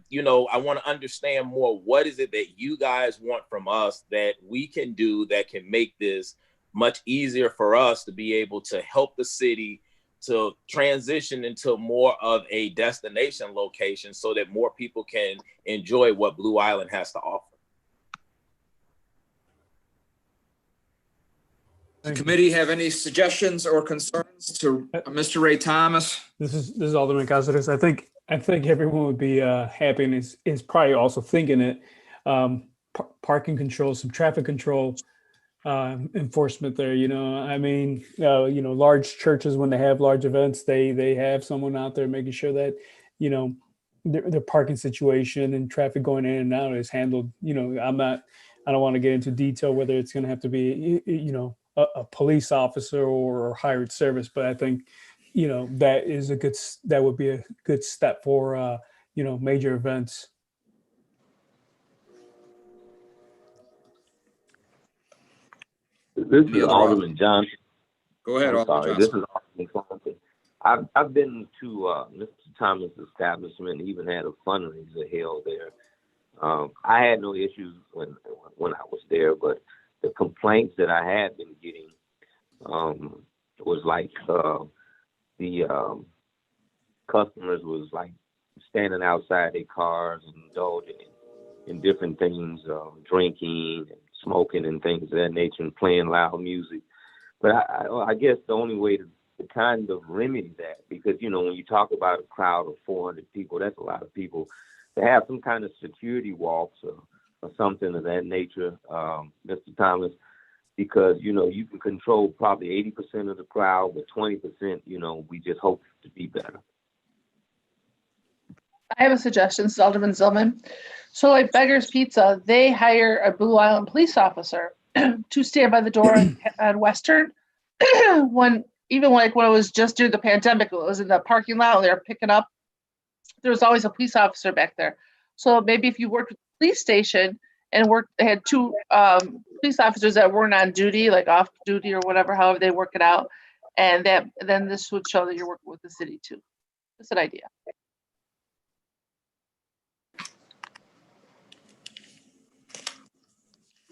I want to understand more. What is it that you guys want from us that we can do that can make this much easier for us to be able to help the city to transition into more of a destination location so that more people can enjoy what Blue Island has to offer? The committee have any suggestions or concerns to Mr. Ray Thomas? This is Alderman Cazares. I think everyone would be happy and is probably also thinking it. Parking control, some traffic control enforcement there. I mean, large churches, when they have large events, they have someone out there making sure that their parking situation and traffic going in and out is handled. I don't want to get into detail whether it's going to have to be a police officer or hired service, but I think that would be a good step for major events. This is Alderman Johnson. Go ahead, Alderman This Johnson. is Alderman Johnson. I've been to Mr. Thomas' establishment and even had a fundraiser held there. I had no issues when I was there, but the complaints that I had been getting was like the customers was like standing outside their cars and indulging in different things, drinking and smoking and things of that nature and playing loud music. But I guess the only way to kind of remedy that, because, when you talk about a crowd of 400 people, that's a lot of people, to have some kind of security walks or something of that nature, Mr. Thomas, because, you can control probably 80% of the crowd, but 20%, we just hope to be better. I have a suggestion, Alderman Zylman. So like Beggar's Pizza, they hire a Blue Island police officer to stand by the door on Western. When it was just during the pandemic, it was in the parking lot and they were picking up, there was always a police officer back there. So maybe if you worked with the police station and they had two police officers that weren't on duty, like off duty or whatever, however they work it out, and then this would show that you're working with the city too. That's an idea.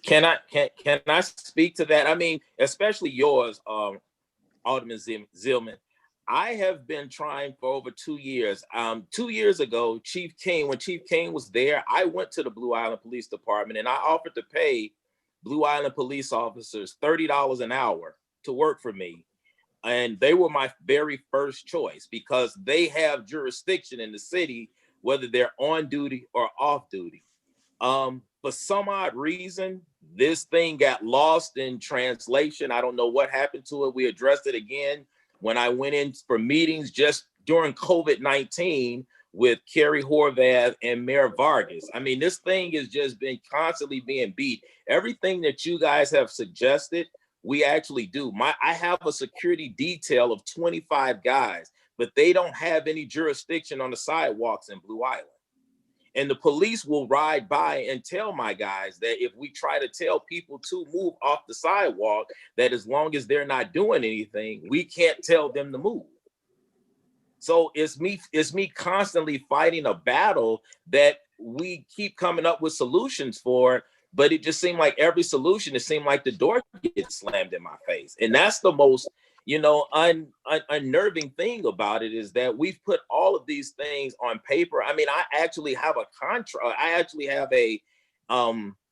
Can I speak to that? I mean, especially yours, Alderman Zylman. I have been trying for over 2 years. 2 years ago, when Chief King was there, I went to the Blue Island Police Department and I offered to pay Blue Island police officers $30 an hour to work for me. And they were my very first choice because they have jurisdiction in the city, whether they're on duty or off duty. For some odd reason, this thing got lost in translation. I don't know what happened to it. We addressed it again when I went in for meetings just during COVID-19 with Kerry Horvath and Mayor Vargas. I mean, this thing has just been constantly being beat. Everything that you guys have suggested, we actually do. I have a security detail of 25 guys, but they don't have any jurisdiction on the sidewalks in Blue Island. And the police will ride by and tell my guys that if we try to tell people to move off the sidewalk, that as long as they're not doing anything, we can't tell them to move. So it's me constantly fighting a battle that we keep coming up with solutions for, but it just seemed like every solution, it seemed like the door gets slammed in my face. And that's the most, unnerving thing about it, is that we've put all of these things on paper. I mean, I actually have a contract. I actually have a,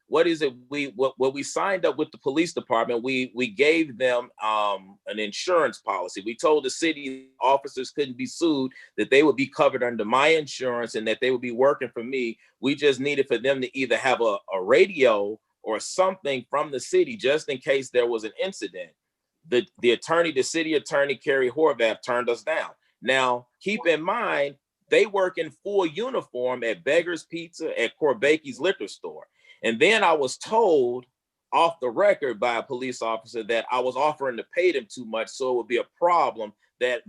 what we signed up with the police department, we gave them an insurance policy. We told the city officers couldn't be sued, that they would be covered under my insurance and that they would be working for me. We just needed for them to either have a radio or something from the city just in case there was an incident. The city attorney, Kerry Horvath, turned us down. Now, keep in mind, they work in full uniform at Beggar's Pizza, at Corbacky's liquor store. And then I was told off the record by a police officer that I was offering to pay them too much, so it would be a problem that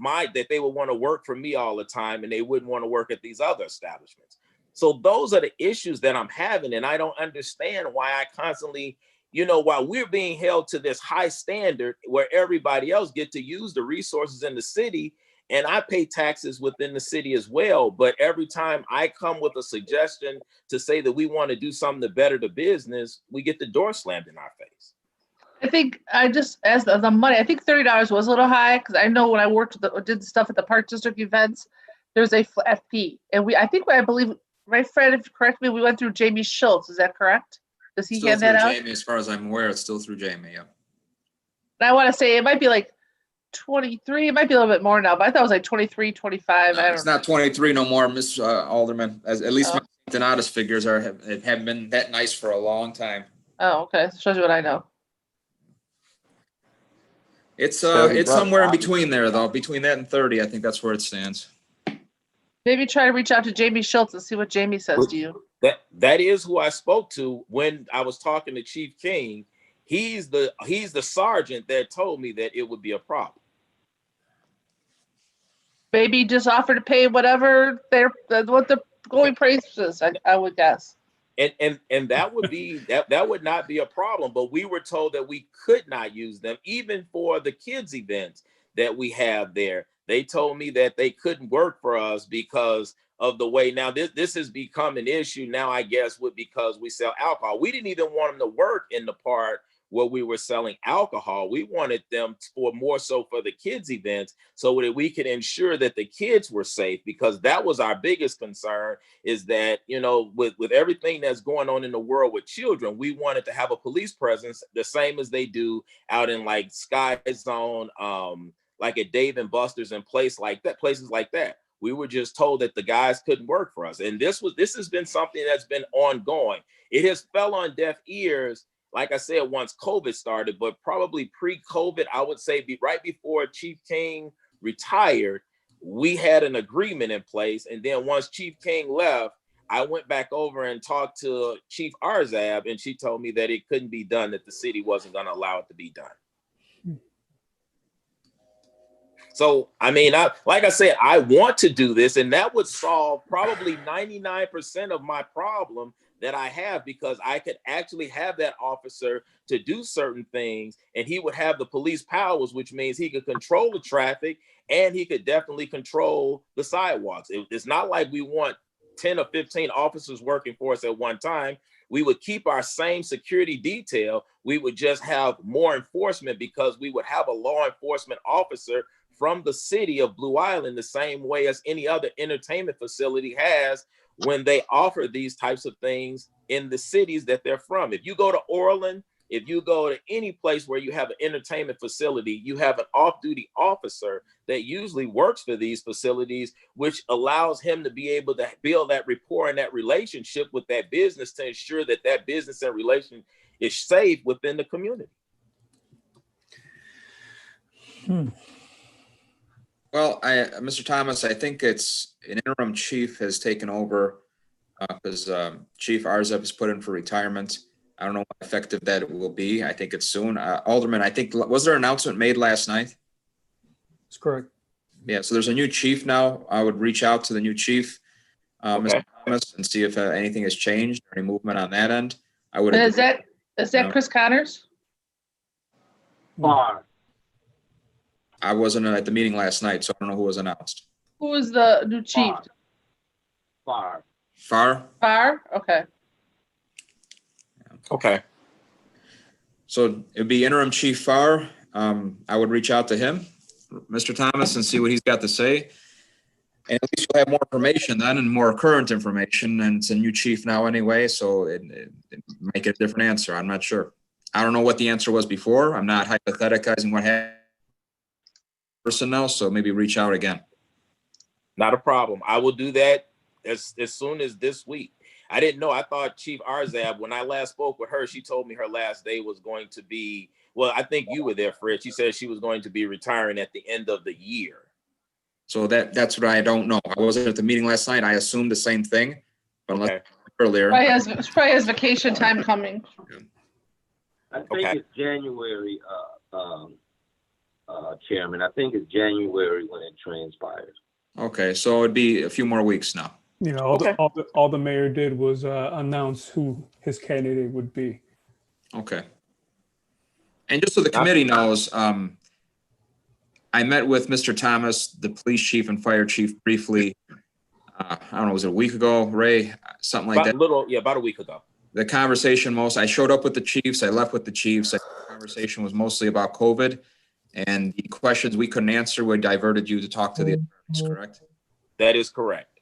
they would want to work for me all the time and they wouldn't want to work at these other establishments. So those are the issues that I'm having, and I don't understand why I constantly, while we're being held to this high standard where everybody else get to use the resources in the city, and I pay taxes within the city as well. But every time I come with a suggestion to say that we want to do something to better the business, we get the door slammed in our face. I think as the money, I think $30 was a little high, because I know when I did stuff at the Park District events, there's a flat fee. And I believe, right, Fred, if you correct me, we went through Jamie Schultz. Is that correct? Does he hand that out? Jamie, as far as I'm aware, it's still through Jamie. Yeah. And I want to say it might be like 23. It might be a little bit more now, but I thought it was like 23, 25. I It's don't know. not 23 no more, Miss Alderman. At least my Donatus figures haven't been that nice for a long time. Oh, okay. Shows you what I know. It's somewhere in between there though, between that and 30. I think that's where it stands. Maybe try to reach out to Jamie Schultz and see what Jamie says to you. That is who I spoke to when I was talking to Chief King. He's the sergeant that told me that it would be a problem. Maybe just offer to pay whatever what the going price is. I would guess. And that would be that would not be a problem. But we were told that we could not use them even for the kids events that we have there. They told me that they couldn't work for us because of the way. Now this has become an issue now, I guess, because we sell alcohol. We didn't even want them to work in the part where we were selling alcohol. We wanted them for more so for the kids events so that we could ensure that the kids were safe, because that was our biggest concern, is that, you know, with everything that's going on in the world with children, we wanted to have a police presence the same as they do out in like Sky Zone, like at Dave and Buster's and places like that. We were just told that the guys couldn't work for us. And this has been something that's been ongoing. It has fell on deaf ears, like I said, once COVID started, but probably pre-COVID, I would say right before Chief King retired, we had an agreement in place. And then once Chief King left, I went back over and talked to Chief Arzab, and she told me that it couldn't be done, that the city wasn't going to allow it to be done. So, I mean, like I said, I want to do this, and that would solve probably 99% of my problem that I have, because I could actually have that officer to do certain things, and he would have the police powers, which means he could control the traffic and he could definitely control the sidewalks. It's not like we want 10 or 15 officers working for us at one time. We would keep our same security detail. We would just have more enforcement, because we would have a law enforcement officer from the city of Blue Island, the same way as any other entertainment facility has when they offer these types of things in the cities that they're from. If you go to Orland, if you go to any place where you have an entertainment facility, you have an off-duty officer that usually works for these facilities, which allows him to be able to build that rapport and that relationship with that business to ensure that that business and relation is safe within the community. Well, Mr. Thomas, I think it's an interim chief has taken over because Chief Arzab is put in for retirement. I don't know how effective that will be. I think it's soon. Alderman, I think, was there an announcement made last night? That's correct. Yeah, so there's a new chief now. I would reach out to the new chief, Mr. Thomas, and see if anything has changed or any movement on that end. I would. And is that Chris Connors? Far. I wasn't at the meeting last night, so I don't know who was announced. Who is the new chief? Far. Far? Okay. Okay. So it'd be interim chief Farr. I would reach out to him, Mr. Thomas, and see what he's got to say. And at least you'll have more information then, and more current information. And it's a new chief now anyway, so it might get a different answer. I'm not sure. I don't know what the answer was before. I'm not hypothesizing what happened. Personnel, so maybe reach out again. Not a problem. I will do that as soon as this week. I didn't know. I thought Chief Arzab, when I last spoke with her, she told me her last day was going to be, well, I think you were there, Fred. She said she was going to be retiring at the end of the year. So that's what I don't know. I wasn't at the meeting last night. I assumed the same thing, but unless earlier. Probably has vacation time coming. I think it's January, Chairman. I think it's January when it transpires. Okay, so it'd be a few more weeks now. You know, all the mayor did was announce who his candidate would be. Okay. And just so the committee knows, I met with Mr. Thomas, the police chief and fire chief briefly. I don't know, was it a week ago, Ray? Something like that. About a week ago. The conversation I showed up with the chiefs, I left with the chiefs. The conversation was mostly about COVID, and the questions we couldn't answer, we diverted you to talk to the attorneys, correct? That is correct.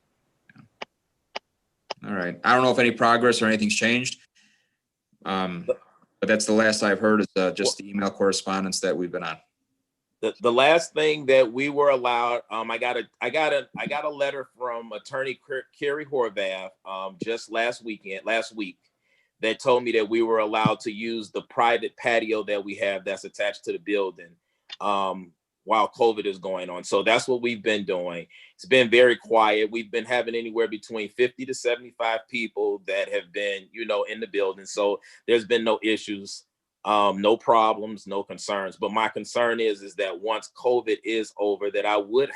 All right. I don't know if any progress or anything's changed. But that's the last I've heard is just the email correspondence that we've been on. The last thing that we were allowed, I got a letter from Attorney Kerry Horvath just last week, that told me that we were allowed to use the private patio that we have that's attached to the building while COVID is going on. So that's what we've been doing. It's been very quiet. We've been having anywhere between 50 to 75 people that have been, in the building. So there's been no issues. No problems, no concerns. But my concern is that once COVID is over, that I would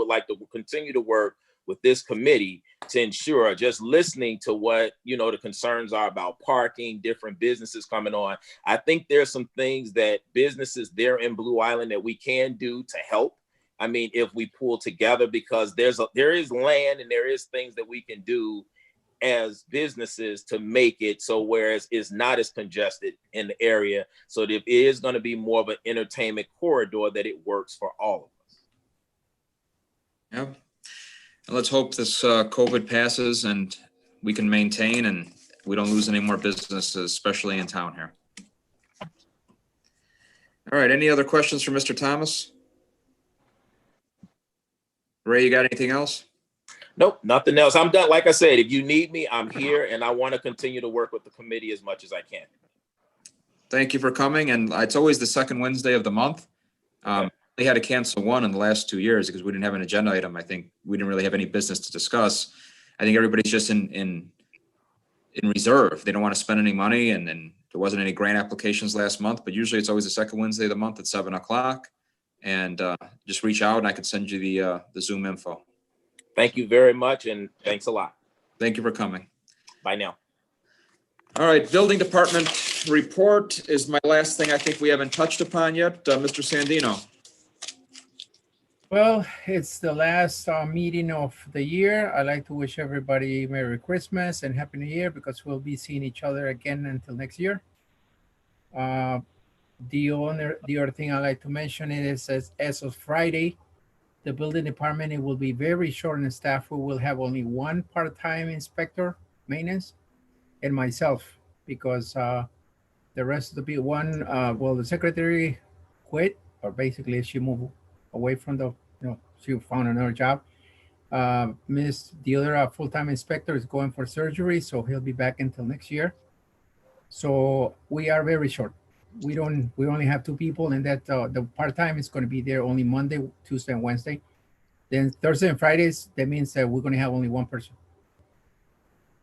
like to continue to work with this committee to ensure, just listening to what, the concerns are about parking, different businesses coming on. I think there's some things that businesses there in Blue Island that we can do to help. I mean, if we pull together, because there is land and there is things that we can do as businesses to make it so whereas it's not as congested in the area, so that if it is going to be more of an entertainment corridor, that it works for all of us. Yep. And let's hope this COVID passes and we can maintain and we don't lose any more businesses, especially in town here. All right, any other questions for Mr. Thomas? Ray, you got anything else? Nope, nothing else. I'm done. Like I said, if you need me, I'm here, and I want to continue to work with the committee as much as I can. Thank you for coming, and it's always the second Wednesday of the month. We had to cancel one in the last 2 years because we didn't have an agenda item. I think we didn't really have any business to discuss. I think everybody's just in reserve. They don't want to spend any money, and then there wasn't any grant applications last month, but usually it's always the second Wednesday of the month at 7 o'clock. And just reach out and I can send you the Zoom info. Thank you very much, and thanks a lot. Thank you for coming. Bye now. All right, building department report is my last thing I think we haven't touched upon yet. Mr. Sandino. Well, it's the last meeting of the year. I'd like to wish everybody Merry Christmas and Happy New Year because we'll be seeing each other again until next year. The other thing I'd like to mention is as of Friday, the building department, it will be very short in staff. We will have only one part-time inspector, maintenance, and myself, because the rest of the people, the secretary quit, or basically she moved away from she found another job. The other full-time inspector is going for surgery, so he'll be back until next year. So we are very short. We only have 2 people, and that the part-time is going to be there only Monday, Tuesday, and Wednesday. Then Thursday and Fridays, that means that we're going to have only 1 person.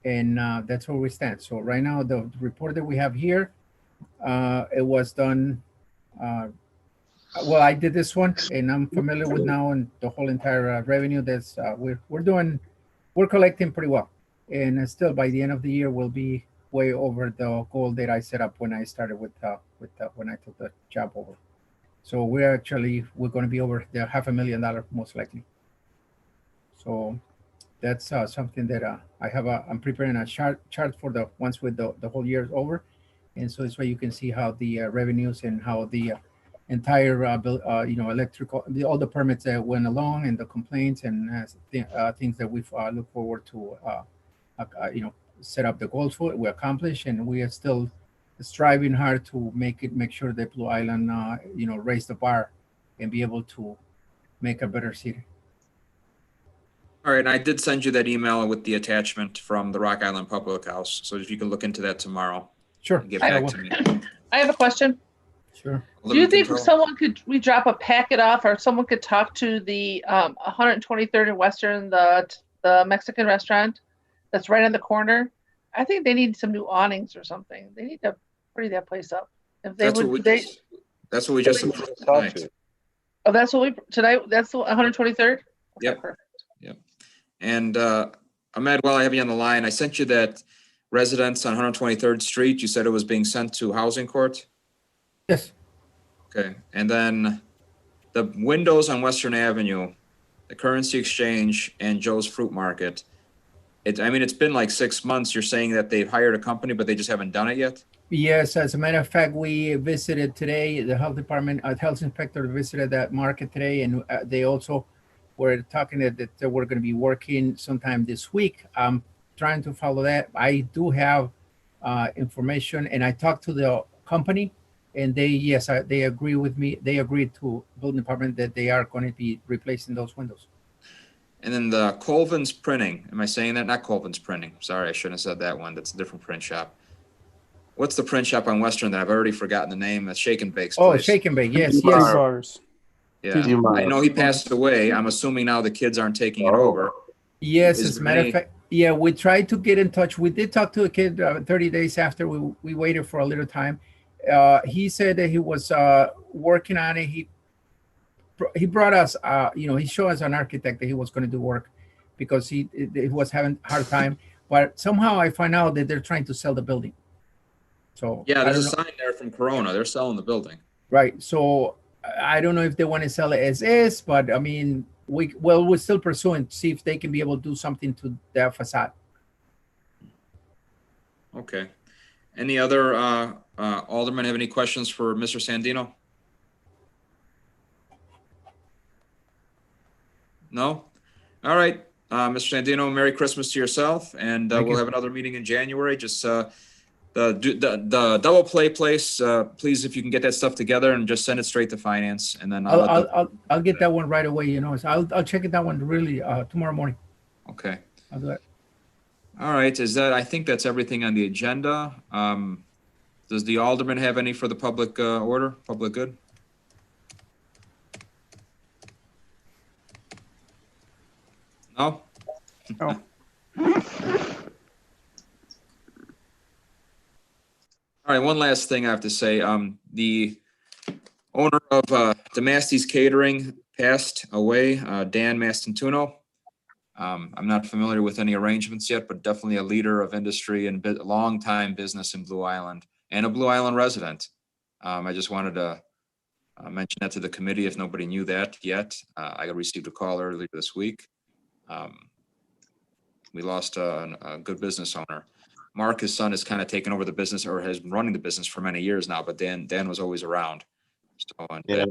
And that's where we stand. So right now, the report that we have here, it was done. Well, I did this one, and I'm familiar with now and the whole entire revenue. That's we're collecting pretty well, and still by the end of the year, we'll be way over the goal that I set up when I started when I took the job over. So we're going to be over the $500,000 most likely. So that's something that I'm preparing a chart for once with the whole year is over, and so this way you can see how the revenues and how the entire electrical, all the permits that went along and the complaints and things that we've look forward to set up the goals for, we accomplish, and we are still striving hard to make sure that Blue Island raise the bar and be able to make a better city. All right, and I did send you that email with the attachment from the Rock Island Public House. So if you can look into that tomorrow. Sure. Get back to me. I have a question. Sure. Do you think we drop a packet off, or someone could talk to the 123rd and Western, the Mexican restaurant that's right on the corner? I think they need some new awnings or something. They need to pretty that place up. If they That's what we just approved tonight. Oh, that's what tonight. That's the 123rd. Yep. Perfect. Yep. And Ahmed, while I have you on the line, I sent you that residence on 123rd Street. You said it was being sent to Housing Court. Yes. Okay. And then the windows on Western Avenue, the Currency Exchange, and Joe's Fruit Market. It's been like 6 months. You're saying that they've hired a company, but they just haven't done it yet? Yes, as a matter of fact, we visited today, the health department, health inspector visited that market today, and they also were talking that they were going to be working sometime this week. I'm trying to follow that. I do have information, and I talked to the company, and they agree with me. They agreed to building department that they are going to be replacing those windows. And then the Colvin's Printing, am I saying that? Not Colvin's Printing. Sorry, I shouldn't have said that one. That's a different print shop. What's the print shop on Western that I've already forgotten the name? That's Shake and Bake's Oh, place. Shake and Bake, yes, Two yes. bars. Yeah, I know he passed away. I'm assuming now the kids aren't taking it over. Yes, Is as a there matter any- of fact, yeah, we tried to get in touch. We did talk to a kid 30 days after we waited for a little time. He said that he was working on it. He brought us, he showed us an architect that he was going to do work because he was having a hard time. But somehow I find out that they're trying to sell the building. So Yeah, I there's a don't know. sign there from Corona. They're selling the building. Right. So I don't know if they want to sell it as is, but I mean, we're still pursuing to see if they can be able to do something to their facade. Okay. Any other aldermen have any questions for Mr. Sandino? No? All right. Mr. Sandino, Merry Christmas to yourself, and Thank we'll you. have another meeting in January. Just the double play place, please, if you can get that stuff together and just send it straight to finance, and then I'll let them. I'll get that one right away. So I'll check it that one really tomorrow morning. Okay. I'll do that. All right. I think that's everything on the agenda. Does the alderman have any for the public order, public good? No? No. All right, one last thing I have to say. The owner of DeMasty's Catering passed away, Dan Mastantuno. I'm not familiar with any arrangements yet, but definitely a leader of industry and a long-time business in Blue Island and a Blue Island resident. I just wanted to mention that to the committee if nobody knew that yet. I received a call earlier this week. We lost a good business owner. Mark, his son, has kind of taken over the business or has been running the business for many years now, but Dan was always around. So, and Yeah.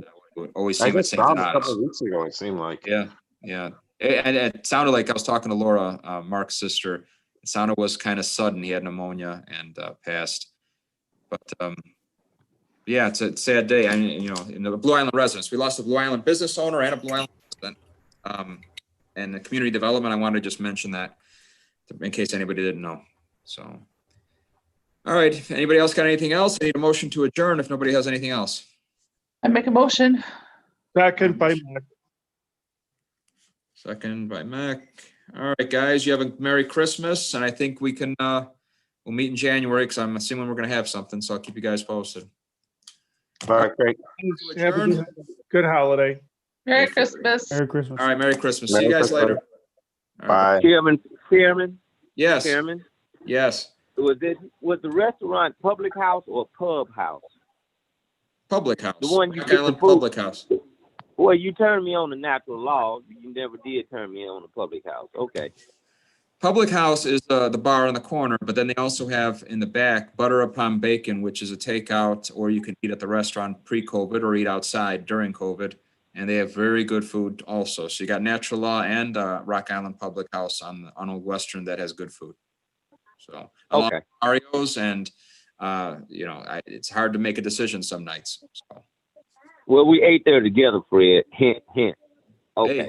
always I seemed at just St. saw him a couple John's. of weeks ago, it seemed like. Yeah. And it sounded like I was talking to Laura, Mark's sister. It sounded was kind of sudden. He had pneumonia and passed. But yeah, it's a sad day. I mean, in the Blue Island residents, we lost a Blue Island business owner and a Blue Island resident. And the community development, I wanted to just mention that in case anybody didn't know. So, all right. If anybody else got anything else, I need a motion to adjourn if nobody has anything else. I make a motion. Second by Mech. Second by Mech. All right, guys, you have a Merry Christmas, and I think we can, we'll meet in January because I'm assuming we're going to have something, so I'll keep you guys posted. All right, great. Have a good holiday. Merry Christmas. Merry Christmas. All right, Merry Christmas. See you guys later. All right. Bye. Chairman. Yes. Chairman. Yes. Was the restaurant public house or pub house? Public house. The one you Rock get the Island food. Public House. Well, you turned me on the natural law. You never did turn me on the public house. Okay. Public House is the bar in the corner, but then they also have in the back Butter Upon Bacon, which is a takeout, or you can eat at the restaurant pre-COVID or eat outside during COVID. And they have very good food also. So you got Natural Law and Rock Island Public House on Old Western that has good food. So along Okay. with Mario's and it's hard to make a decision some nights. So. Well, we ate there together, Fred. Hint, hint. Okay. Hey,